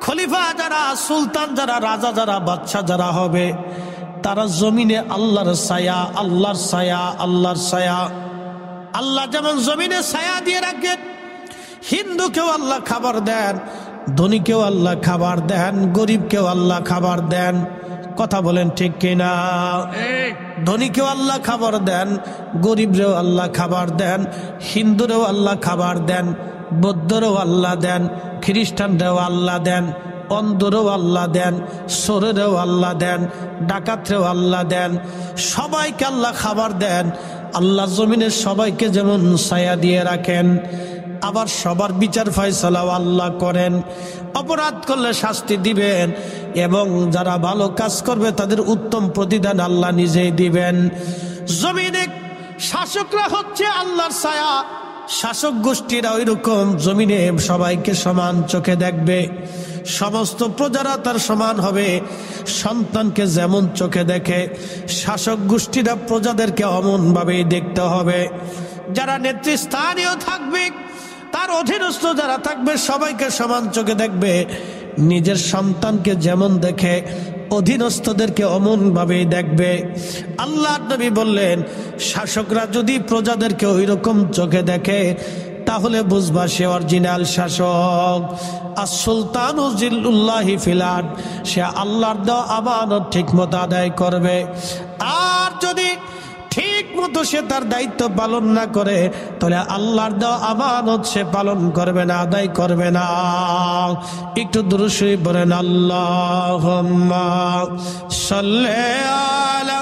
খলিফা যারা, সুলতান যারা, রাজা যারা, বাদশা যারা হবে তারা জমিনে আল্লাহর ছায়া, আল্লাহর ছায়া, আল্লাহর ছায়া। আল্লাহ যেমন জমিনে ছায়া দিয়ে রাখেন, হিন্দুকেও আল্লাহ খাবার দেন, ধনীকেও আল্লাহ খাবার দেন, গরিবকেও আল্লাহ খাবার দেন। কথা বলেন ঠিক কিনা? ধনীকেও আল্লাহ খাবার দেন, গরিবরেও আল্লাহ খাবার দেন, হিন্দুরেও আল্লাহ খাবার দেন, বৌদ্ধরেও আল্লাহ দেন, খ্রিস্টানরেও আল্লাহ দেন, অন্ধরেও আল্লাহ দেন, চোরেরও আল্লাহ দেন, ডাকাতরেও আল্লাহ দেন, সবাইকে আল্লাহ খাবার দেন। আল্লাহ জমিনের সবাইকে যেমন ছায়া দিয়ে রাখেন, আবার সবার বিচার ফয়সালাও আল্লাহ করেন। অপরাধ করলে শাস্তি দিবেন এবং যারা ভালো কাজ করবে তাদের উত্তম প্রতিদান আল্লাহ নিজেই দিবেন। জমিনে শাসকরা হচ্ছে আল্লাহর ছায়া, শাসক গোষ্ঠীরা ওই রকম জমিনে সবাইকে সমান চোখে দেখবে, সমস্ত প্রজারা তার সমান হবে। সন্তানকে যেমন চোখে দেখে শাসক গোষ্ঠীরা প্রজাদেরকে অমন ভাবেই দেখতে হবে। যারা নেতৃস্থানীয় থাকবে, তার অধীনস্থ যারা থাকবে সবাইকে সমান চোখে দেখবে। নিজের সন্তানকে যেমন দেখে অধীনস্থদেরকে অমন ভাবেই দেখবে। আল্লাহ নবী বললেন শাসকরা যদি প্রজাদেরকে ওই রকম চোখে দেখে তাহলে বুঝবা সে অরিজিনাল শাসক। আর সুলতানু জিল্লুল্লাহি ফিল আরদ, সে আল্লাহর দেওয়া আমানত ঠিক মতো আদায় করবে। আর যদি ঠিক মতো সে তার দায়িত্ব পালন না করে তাহলে আল্লাহর দেওয়া আমানত সে পালন করবে না, আদায় করবে না। একটু দুরূদ শরীফ পড়েন, আল্লাহুম্মা সাল্লি আলা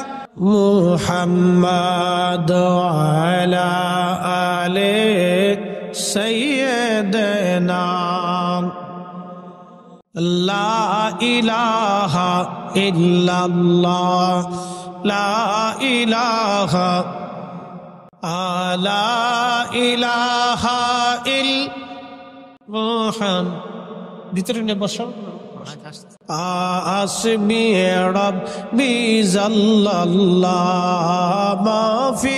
মুহাম্মাদ ওয়া আলা আলি সাইয়্যিদিনা। লা ইলাহা ইল্লাল্লাহ, লা ইলাহা লা ইলাহা ইল্লাল্লাহ। ভিতরে নে বসো। আসমি রব্বি জাল্লাল্লাহ মা ফি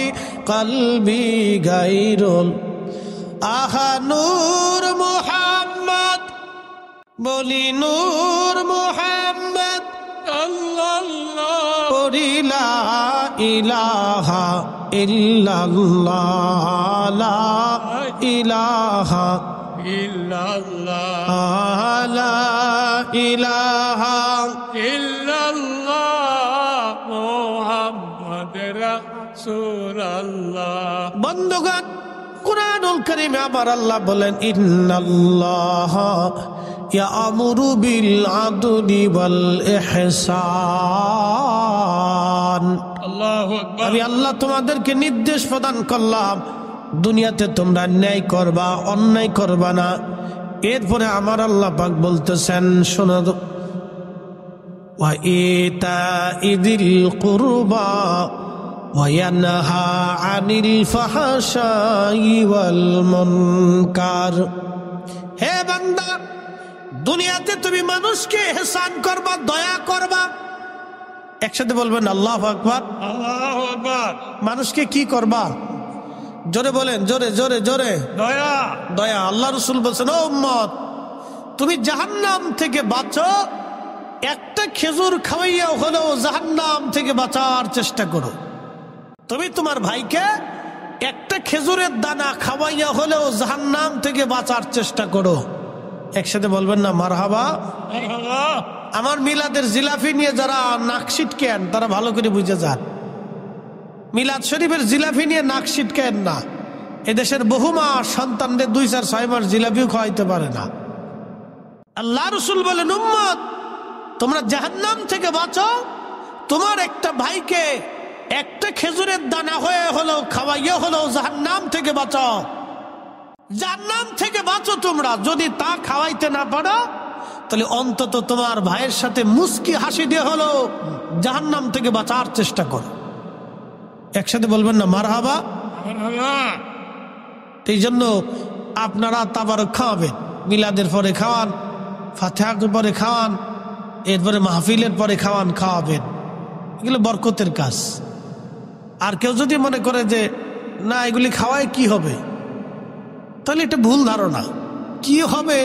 কলবি গায়রুল আহা নূর মুহাম্মদ বলি নূর মুহাম্মদ সাল্লাল্লাহু পড়ি লা ইলাহা ইল্লাল্লাহ লা ইলাহা ইল্লাল্লাহ লা ইলাহা ইল্লাল্লাহ মুহাম্মদ রাসূলুল্লাহ। বন্ধুগণ, কুরআনুল কারীমে আবার আল্লাহ বলেন ইন্নাল্লাহ ইয়ামুরু বিল আদলি ওয়াল ইহসান। আল্লাহু আকবার। আমি আল্লাহ তোমাদেরকে নির্দেশ প্রদান করলাম, দুনিয়াতে তোমরা ন্যায় করবা, অন্যায় করবা না। এরপরে আমার আল্লাহ পাক বলতেছেন, শোনো, ওয়া ইতাইযিল কুরবা ওয়া ইয়ানহা আনিল ফাহশাই ওয়াল মুনকার। হে বান্দা, দুনিয়াতে তুমি মানুষকে ইহসান করবা, দয়া করবা। একসাথে বলবেন আল্লাহু আকবার। আল্লাহু আকবার। মানুষকে কি করবা? জোরে বলেন, জোরে জোরে জোরে। দয়া। দয়া। আল্লাহ রাসূল বলেছেন, ও উম্মত, তুমি জাহান্নাম থেকে বাঁচো, একটা খেজুর খাওয়াইয়া হলেও জাহান্নাম থেকে বাঁচার চেষ্টা করো। তুমি তোমার ভাইকে একটা খেজুরের দানা খাওয়াইয়া হলেও জাহান্নাম থেকে বাঁচার চেষ্টা করো। একসাথে বলবেন না মারহাবা। মারহাবা। আমার মিলাদের জিলাপি নিয়ে যারা নাক ছিটকেন তারা ভালো করে বুঝে যান, মিলাদ শরীফের জিলাপি নিয়ে নাক ছিটকেন না। এদেশের বহু মা সন্তানদের 2-4-6 মাস জিলাপিও খাওয়াইতে পারে না। আল্লাহ রাসূল বলেন, উম্মত, তোমরা জাহান্নাম থেকে বাঁচো, তোমার একটা ভাইকে একটা খেজুরের দানা হয়ে হলেও খাওয়াইয়া হলেও জাহান্নাম থেকে বাঁচাও। জাহান্নাম থেকে বাঁচো তোমরা। যদি তা খাওয়াইতে না পারো, তাহলে অন্তত তোমার ভাইয়ের সাথে মুস্কি হাসি দিয়ে হলেও জাহান্নাম থেকে বাঁচার চেষ্টা করো। একসাথে বলবেন না মারহাবা। মারহাবা। এই জন্য আপনারা তাবারক খাওয়াবেন, মিলাদের পরে খাওয়ান, ফাতিহার পরে খাওয়ান, এরপরে মাহফিলের পরে খাওয়াবেন। এগুলো বরকতের কাজ। আর কেউ যদি মনে করে যে না এগুলি খাওয়ায় কি হবে, তাহলে এটা ভুল ধারণা। কি হবে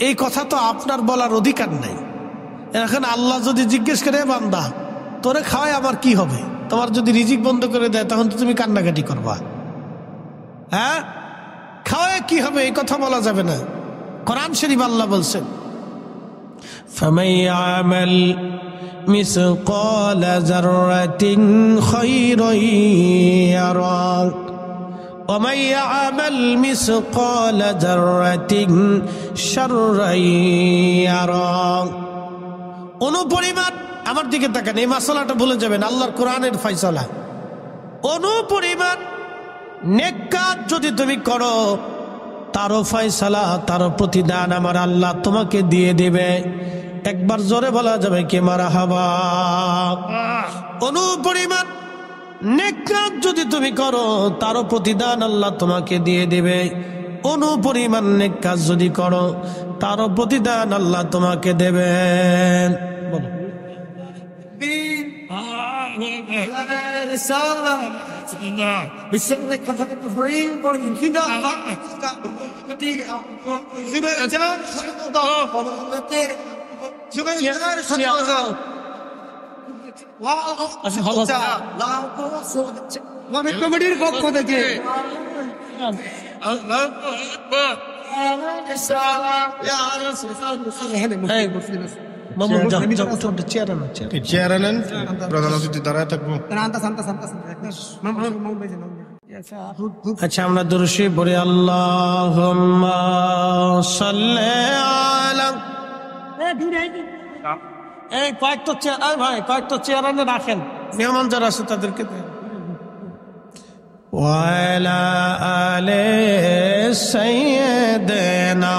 এই কথা তো আপনার বলার অধিকার নেই। এখন আল্লাহ যদি জিজ্ঞেস করে, বান্দা তোরে খাওয়ায় আমার কি হবে, তোমার যদি রিজিক বন্ধ করে দেয় তখন তো তুমি কান্নাকাটি করবা। হ্যাঁ, খাওয়ায় কি হবে এই কথা বলা যাবে না। কোরআন শরীফ আল্লাহ বলছেন, ফামান ইয়ামাল মিসকালা যাররাতিন খায়রান ইয়ারা ওয়া মান ইয়ামাল মিসকালা যাররাতিন শাররান ইয়ারা। অনুপরিমাণ, আমার দিকে তাকান, এই মাসালাটা ভুলে যাবেন, আল্লাহর কোরআনের ফয়সালা। অনুপরিমাণ নেক কাজ যদি তুমি করো, তারও ফয়সালা, তারও প্রতিদান আমার আল্লাহ তোমাকে দিয়ে দেবে। একবার জোরে বলা যাবে কি মারহাবা। অনুপরিমাণ নেক কাজ যদি তুমি করো, তারও প্রতিদান আল্লাহ তোমাকে দিয়ে দেবে। অনুপরিমাণ নেক কাজ যদি করো, তারও প্রতিদান আল্লাহ তোমাকে দেবেন। বলো। কমিটির পক্ষ থেকে চেয়ার আনেন, প্রধান অতিথি দাঁড়ায় থাকবো। আচ্ছা, আমরা দুরূদ শরীফ পড়ি। আল্লাহুম্মা সাল্লি আলা। এই কয়েকটা চেয়ার, ভাই কয়েকটা চেয়ার এনে রাখেন, মেহমান যারা আছে তাদেরকে দেন। ওয়া আলা আলি সাইয়্যিদিনা।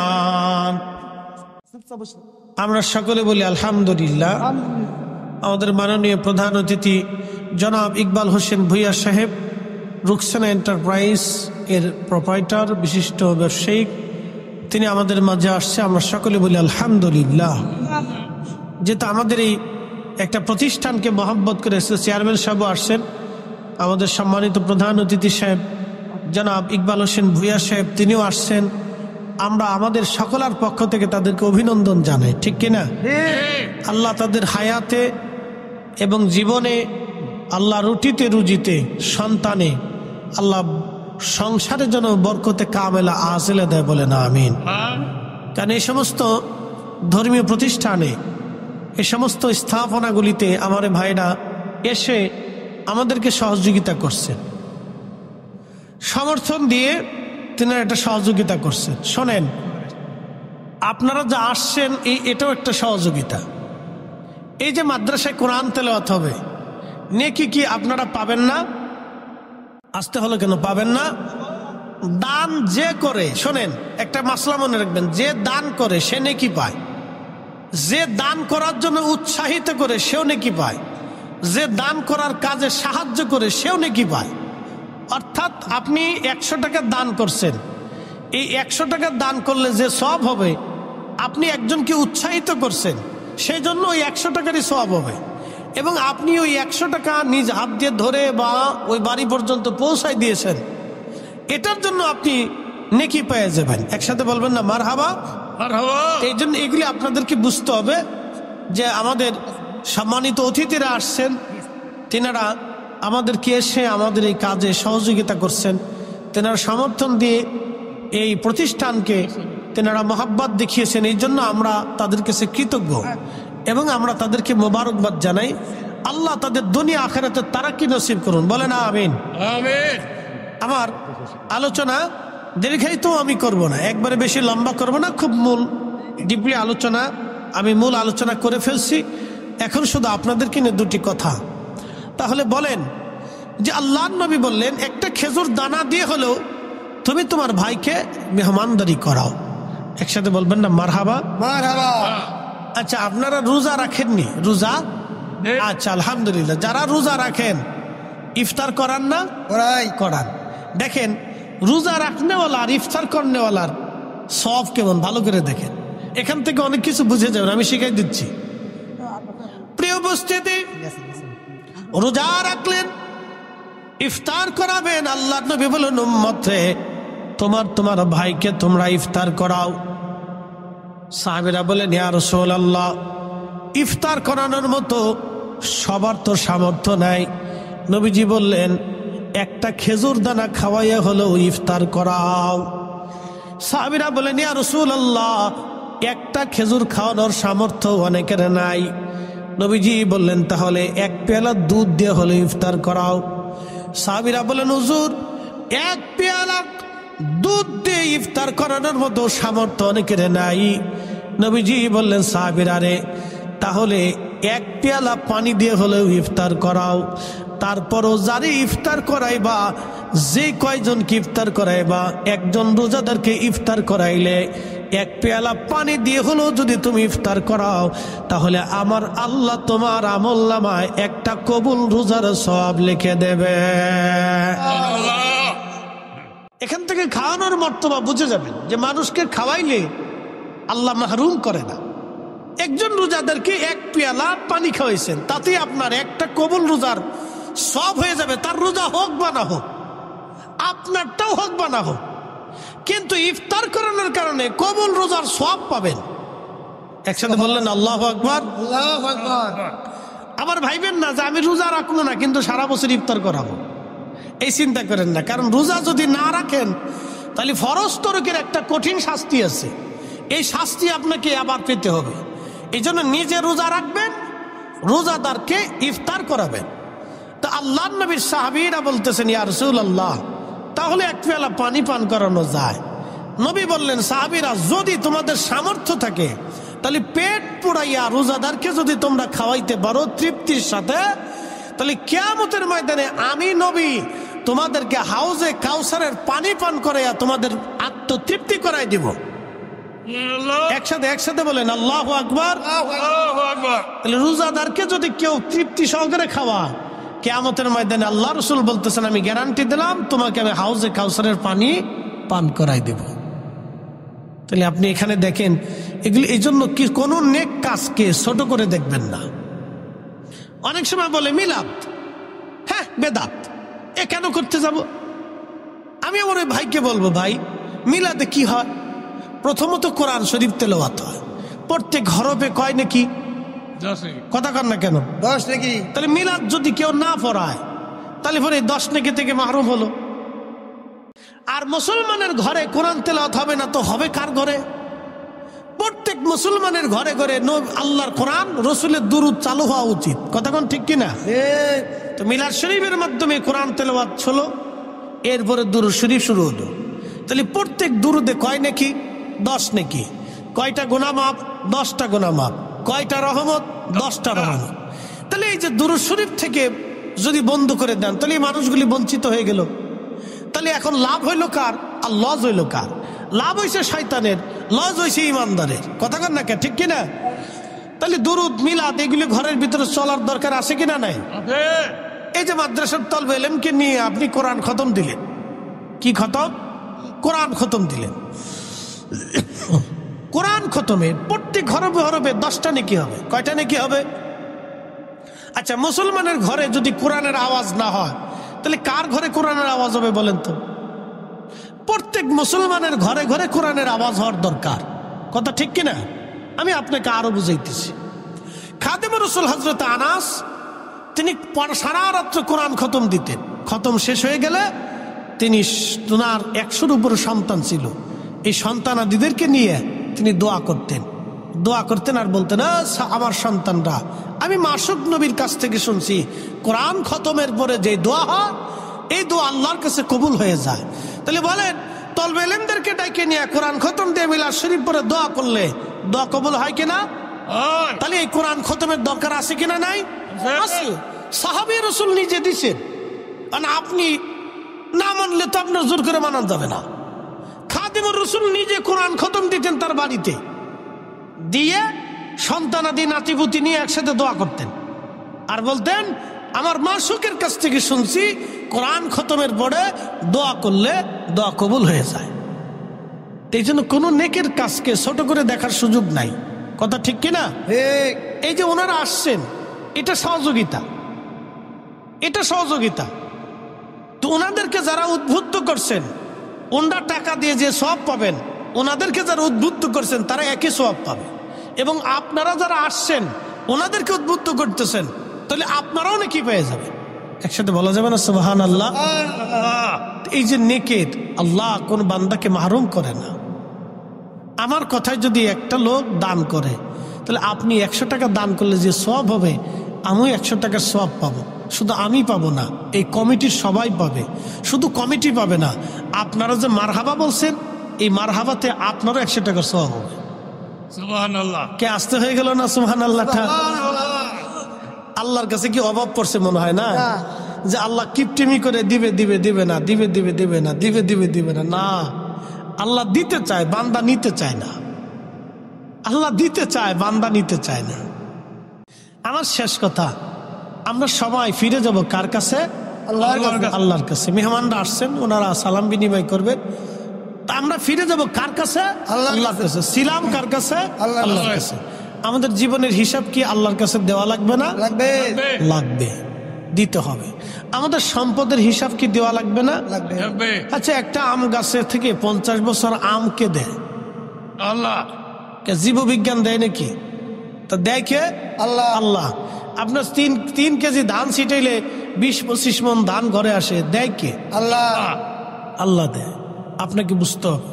আমরা সকলে বলি আলহামদুলিল্লাহ। আমাদের মাননীয় প্রধান অতিথি জনাব ইকবাল হোসেন ভূঁইয়া সাহেব, রুকসানা এন্টারপ্রাইজ এর প্রোপাইটার, বিশিষ্ট ব্যবসায়িক, তিনি আমাদের মাঝে আসছে। আমরা সকলে বলি আলহামদুলিল্লাহ। যেহেতু আমাদের এই একটা প্রতিষ্ঠানকে মহব্বত করে চেয়ারম্যান সাহেবও আসছেন, আমাদের সম্মানিত প্রধান অতিথি সাহেব জনাব ইকবাল হোসেন ভূঁইয়া সাহেব তিনিও আসছেন, আমরা আমাদের সকলের পক্ষ থেকে তাদেরকে অভিনন্দন জানাই, ঠিক কিনা? আল্লাহ তাদের হায়াতে এবং জীবনে, আল্লাহ রুটিতে রুজিতে সন্তানে, আল্লাহ সংসারে যেন বরকতে কামেলা আসিলে দেয়, বলে না আমিন। কারণ এই সমস্ত ধর্মীয় প্রতিষ্ঠানে, এই সমস্ত স্থাপনাগুলিতে আমার ভাইরা এসে আমাদেরকে সহযোগিতা করছেন, সমর্থন দিয়ে তিনারা একটা সহযোগিতা করছেন। শোনেন, আপনারা যা আসছেন এটাও একটা সহযোগিতা। এই যে মাদ্রাসায় কোরআন তেলাওয়াত হবে, নেকি কি আপনারা পাবেন না? আসতে হলো কেন পাবেন না? দান যে করে, শোনেন একটা মাসলা মনে রাখবেন, যে দান করে সে নেকি পায়, যে দান করার জন্য উৎসাহিত করে সেও নেকি পায়, যে দান করার কাজে সাহায্য করে সেও নেকি পায়। অর্থাৎ আপনি 100 টাকা দান করছেন, এই 100 টাকা দান করলে যে সওয়াব হবে, আপনি একজনকে উৎসাহিত করছেন, সেই জন্য ওই 100 টাকারই সওয়াব হবে। এবং আপনি ওই 100 টাকা নিজ হাত দিয়ে ধরে বা ওই বাড়ি পর্যন্ত পৌঁছাই দিয়েছেন, এটার জন্য আপনি নেকি পেয়ে যাবেন। একসাথে বলবেন না মারহাবা? এই জন্য এগুলি আপনাদেরকে বুঝতে হবে যে আমাদের সম্মানিত অতিথিরা আসছেন, তিনারা আমাদেরকে এসে আমাদের এই কাজে সহযোগিতা করছেন, তেনারা সমর্থন দিয়ে এই প্রতিষ্ঠানকে তেনারা মহাব্বত দেখিয়েছেন। এই জন্য আমরা তাদের কাছে কৃতজ্ঞ এবং আমরা তাদেরকে মোবারকবাদ জানাই। আল্লাহ তাদের দুনিয়া আখিরাতে তারাক্কি নসিব করুন, বলে না আমিন। আমার আলোচনা দীর্ঘায়িত আমি করব না, একবারে বেশি লম্বা করব না, খুব মূল ডিপলি আলোচনা, আমি মূল আলোচনা করে ফেলছি। এখন শুধু আপনাদেরকে নিয়ে দুটি কথা। তাহলে বলেন যে আল্লাহর নবী বললেন একটা খেজুর দানা দিয়ে হলেও তুমি তোমার ভাইকে মেহমানদারি করাও। একসাথে বলবেন না মারহাবা? আচ্ছা, আপনারা রোজা রাখেননি? রোজা, আচ্ছা আলহামদুলিল্লাহ। যারা রোজা রাখেন ইফতার করান না? করান। দেখেন রোজা রাখনেওয়ালা আর ইফতার করনেওয়ালার সওয়াব কেমন, ভালো করে দেখেন। এখান থেকে অনেক কিছু বুঝে যাবেন, আমি শিখাই দিচ্ছি। প্রিয় উপস্থিতি, রোজা রাখলেন, ইফতার করাবেন। আল্লাহর নবী বলেন উম্মতে তোমার ভাইকে তোমরা ইফতার করাও। সাহাবীরা বলেন ইয়া রাসূলুল্লাহ, ইফতার করানোর মতো সবার তো সামর্থ্য নাই। নবীজি বললেন একটা খেজুর দানা খাওয়াইয়া হলেও ইফতার করাও। সাহাবীরা বলেন ইয়া রাসূলুল্লাহ, একটা খেজুর খাওয়ানোর সামর্থ্য অনেকের নাই। নবীজি বললেন তাহলে 1 পেয়ালা দুধ দিয়ে হলে ইফতার করাও। সাহাবীরা বলেন হুজুর, 1 পেয়ালা দুধ দিয়ে ইফতার করানোর মতো সামর্থ্য অনেকের নাই। নবীজি বললেন সাহাবীরা রে, তাহলে 1 পেয়ালা পানি দিয়ে হলেও ইফতার করাও। তারপরও যারে ইফতার করাইবা, যে কয়জনকে ইফতার করাইবা, একজন রোজাদারকে ইফতার করাইলে 1 পেয়ালা পানি দিয়ে হলেও যদি তুমি ইফতার করাও, তাহলে আমার আল্লাহ তোমার আমলনামায় একটা কবুল রোজার সওয়াব লিখে দেবে। এখান থেকে খাওয়ানোর মর্তবা বুঝে যাবেন যে মানুষকে খাওয়াইলে আল্লাহ মাহরুম করে না। একজন রোজাদারকে 1 পেয়ালা পানি খাওয়াইছেন, তাতে আপনার একটা কবুল রোজার সওয়াব হয়ে যাবে। তার রোজা হোক বা না হোক, আপনারটাও হোক বা না হোক, কিন্তু ইফতার করানোর কারণে কবুল রোজার সওয়াব পাবেন। একসাথে বললেন আল্লাহু আকবার। আবার ভাইবেন না যে আমি রোজা রাখবো না কিন্তু সারা বছর ইফতার করাবো, এই চিন্তা করেন না। কারণ রোজা যদি না রাখেন তাহলে ফরজ তরকের একটা কঠিন শাস্তি আছে, এই শাস্তি আপনাকে আবার পেতে হবে। এই জন্য নিজে রোজা রাখবেন, রোজাদারকে ইফতার করাবেন। তো আল্লাহর নবীর সাহাবীরা বলতেছেন ইয়া রাসূলুল্লাহ, তাহলে 1 পেয়ালা পানি পান করানো যায়? নবী বললেন সাহাবীরা, যদি তোমাদের সামর্থ্য থাকে তাহলে পেট পুড়াইয়া রোজাদারকে যদি তোমরা খাওয়াইতে পারো তৃপ্তির সাথে, তাহলে কিয়ামতের ময়দানে আমি নবী তোমাদেরকে হাউজে কাউসারের পানি পান করাইয়া তোমাদের আত্মতৃপ্তি করাই দিব। একসাথে বলেন আল্লাহু আকবার। তাহলে রোজাদারকে যদি কেউ তৃপ্তি সহকারে খাওয়া, কিয়ামতের ময়দানে আল্লাহ রাসূল বলতেছেন আমি গ্যারান্টি দিলাম তোমাকে আমি হাউজে কাউসারের পানি পান করাই দেব। তাহলে আপনি এখানে দেখেন এগুলি, এই জন্য কি কোনো নেক কাজকে ছোট করে দেখবেন না। অনেক সময় বলে মিলাদ, হ্যাঁ বেদাত, এ কেন করতে যাব? আমি আমার ওই ভাইকে বলবো ভাই মিলাদে কি হয়? প্রথমত কোরআন শরীফ তেলাওয়াত হয়, প্রত্যেক হরফে কয় নাকি? 10 কথা কন না কেন? 10 নাকি? তাহলে মিলাদ যদি কেউ না পড়ায় তাহলে পরে 10 নেকি থেকে মাহরুম হলো। আর মুসলমানের ঘরে কোরআন তেলাওয়াত হবে না তো হবে কার ঘরে? প্রত্যেক মুসলমানের ঘরে ঘরে আল্লাহর কোরআন রসুলের দুরূদ চালু হওয়া উচিত। কথা কোন ঠিক কিনা? তো মিলাদ শরীফের মাধ্যমে কোরআন তেলাওয়াত হলো, এরপরে দুরূদ শরীফ শুরু হলো। তাহলে প্রত্যেক দুরুদে কয় নাকি? 10 নাকি। কয়টা গুনাহ মাফ? 10টা গুনাহ মাফ। কয়টা রহমত? 10টা রহমত। তাহলে এই যে দুরূদ শরীফ থেকে যদি বন্ধ করে দেন তাহলে এই মানুষগুলি বঞ্চিত হয়ে গেল। তাহলে এখন লাভ হইল কার আর লস হইল কার? লাভ হয়েছে শয়তানের, লস হয়েছে ইমানদারের। কথা কন না কে ঠিক কিনা? তাহলে দুরুদ মিলাদ এগুলি ঘরের ভিতরে চলার দরকার আছে কিনা নাই? আছে। এই যে মাদ্রাসার তলবে এলেমকে নিয়ে আপনি কোরআন খতম দিলেন, কি খতম? কোরআন খতম দিলেন। কোরআন খতমে প্রত্যেক হরফে হরফে 10টা নাকি হবে। কয়টা নাকি হবে? আচ্ছা, মুসলমানের ঘরে যদি কোরআনের আওয়াজ না হয় তাহলে কার ঘরে কোরআনের আওয়াজ হবে বলেন তো? প্রত্যেক মুসলমানের ঘরে ঘরে কোরআনের আওয়াজ হওয়ার দরকার। কথা ঠিক কিনা? আমি আপনাকে আরো বুঝাইতেছি। খাদেমুর রাসূল হযরত আনাস তিনি সারা রাত্র কোরআন খতম দিতেন। খতম শেষ হয়ে গেলে তিনি ওনার 100-র উপরে সন্তান ছিল, এই সন্তানাদিদেরকে নিয়ে তিনি দোয়া করতেন আর বলতেন, আমার সন্তানরা, আমি মাসুক নবীর কাছ থেকে শুনছি কোরআন খতমের পরে যে দোয়া হয় এই দোয়া আল্লাহর কাছে কবুল হয়ে যায়। তাহলে বলেন, তলবে ইলমদেরকে ডাইকে নিয়ে কোরআন খতম দিয়ে মিলাদ শরীফ পরে দোয়া করলে দোয়া কবুল হয় কিনা? তাহলে এই কোরআন খতমের দরকার আছে কিনা নাই? আছে। সাহাবী রাসূল নিজে দিছেন, আর আপনি না মানলে তো আপনার জোর করে মানান যাবে না। খাদিমুর রাসূল নিজে কোরআন খতম দিতেন তার বাড়িতে, দিয়ে সন্তানাদি নাতিপুতি নিয়ে একসাথে দোয়া করতেন আর বলতেন, আমার মাসুকের কাছ থেকে শুনছি কোরআন খতমের পরে দোয়া করলে দোয়া কবুল হয়ে যায়। এই জন্য কোনো নেকের কাজকে ছোট করে দেখার সুযোগ নাই। কথা ঠিক কিনা? এই যে ওনারা আসছেন, এটা সহযোগিতা, এটা সহযোগিতা। তো ওনাদেরকে যারা উদ্বুদ্ধ করছেন, ওনারা টাকা দিয়ে যে সওয়াব পাবেন, ওনাদেরকে যারা উদ্বুদ্ধ করছেন তারা একই সওয়াব পাবে। এবং আপনারা যারা আসছেন ওনাদেরকে উদ্বুদ্ধ করতেছেন, তাহলে আপনারাও নাকি পেয়ে যাবেন। একসাথে বলা যাবে না সুবহানাল্লাহ? এই যে নেকের, আল্লাহ কোন বান্দাকে মাহরুম করে না। আমার কথায় যদি একটা লোক দান করে, তাহলে আপনি 100 টাকা দান করলে যে সওয়াব হবে, আমিও 100 টাকার সওয়াব পাবো। শুধু আমি পাবো না, এই কমিটির সবাই পাবে। শুধু কমিটি পাবে না, আপনারা যে মারহাবা বলছেন এই মারহাবাতে আপনারও 100 টাকার সওয়াব হবে। সুবহানাল্লাহ। কে আসতে হয়ে গেল না সুবহানাল্লাহটা? আল্লাহর কাছে কি অভাব পড়ছে মনে হয় না? যে আল্লাহ কিপটিমি করে দিবে দিবে দিবে না, দিবে দিবে দিবে না, দিবে দিবে দিবে না। না, আল্লাহ দিতে চায়, বান্দা নিতে চায় না। আল্লাহ দিতে চায়, বান্দা নিতে চায় না। আমার শেষ কথা, আমরা সবাই ফিরে যাব কার কাছে? আল্লাহর কাছে। মেহমানরা আসছেন, ওনারা সালাম বিনিময় করবেন। তা আমরা ফিরে যাব কার কাছে? আল্লাহর কাছে। ছিলাম কার কাছে? আল্লাহর কাছে। আমাদের জীবনের হিসাব কি আল্লাহর কাছে দেওয়া লাগবে না? লাগবে, দিতে হবে। আমাদের সম্পদের হিসাব কি দেওয়া লাগবে না? লাগবে। আচ্ছা, একটা আম গাছের থেকে 50 বছর আম কে দেয়? আল্লাহ। জীববিজ্ঞান দেয় নাকি? তা দেয় কে? আল্লাহ। আপনার 3 কেজি ধান ছিটাইলে 20-25 মন ধান ঘরে আসে, দেয় কে? আল্লাহ দেয়। আপনাকে বুঝতে হবে,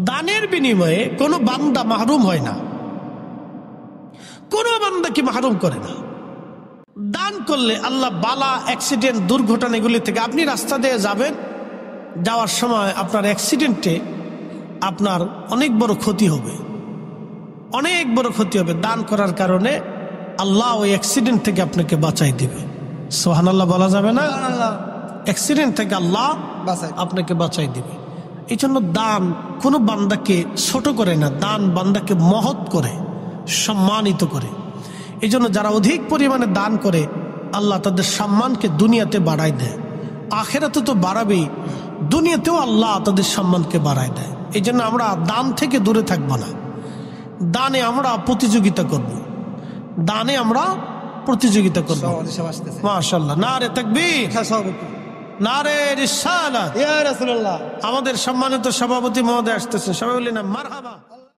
দানের বিনিময়ে কোনো বান্দা মাহরুম হয় না, কোনো বান্দাকে মাহরুম করে না। দান করলে আল্লাহ বালা, অ্যাক্সিডেন্ট, দুর্ঘটনা এগুলি থেকে, আপনি রাস্তা দিয়ে যাবেন, যাওয়ার সময় আপনার অ্যাক্সিডেন্টে আপনার অনেক বড় ক্ষতি হবে, অনেক বড় ক্ষতি হবে। দান করার কারণে আল্লাহ ওই অ্যাক্সিডেন্ট থেকে আপনাকে বাঁচাই দিবে। সুবহানাল্লাহ বলা যাবে না? অ্যাক্সিডেন্ট থেকে আল্লাহ আপনাকে বাঁচাই দিবে। এই জন্য দান কোনো বান্দাকে ছোট করে না, দান বান্দাকে মহৎ করে, সম্মানিত করে। এই জন্য যারা অধিক পরিমাণে দান করে আল্লাহ তাদের সম্মানকে দুনিয়াতে বাড়ায় দেয়, আখেরাতে তো বাড়াবেই, দুনিয়াতেও আল্লাহ তাদের সম্মানকে বাড়ায় দেয়। এই জন্য আমরা দান থেকে দূরে থাকবো না, দানে আমরা প্রতিযোগিতা করব, দানে আমরা প্রতিযোগিতা করব। মাশাআল্লাহ, নারে তাকবীর, নারে রিসালাত। আমাদের সম্মানিত সভাপতি মহোদয় আসতেছে, সবাই বলি না মারহাবা।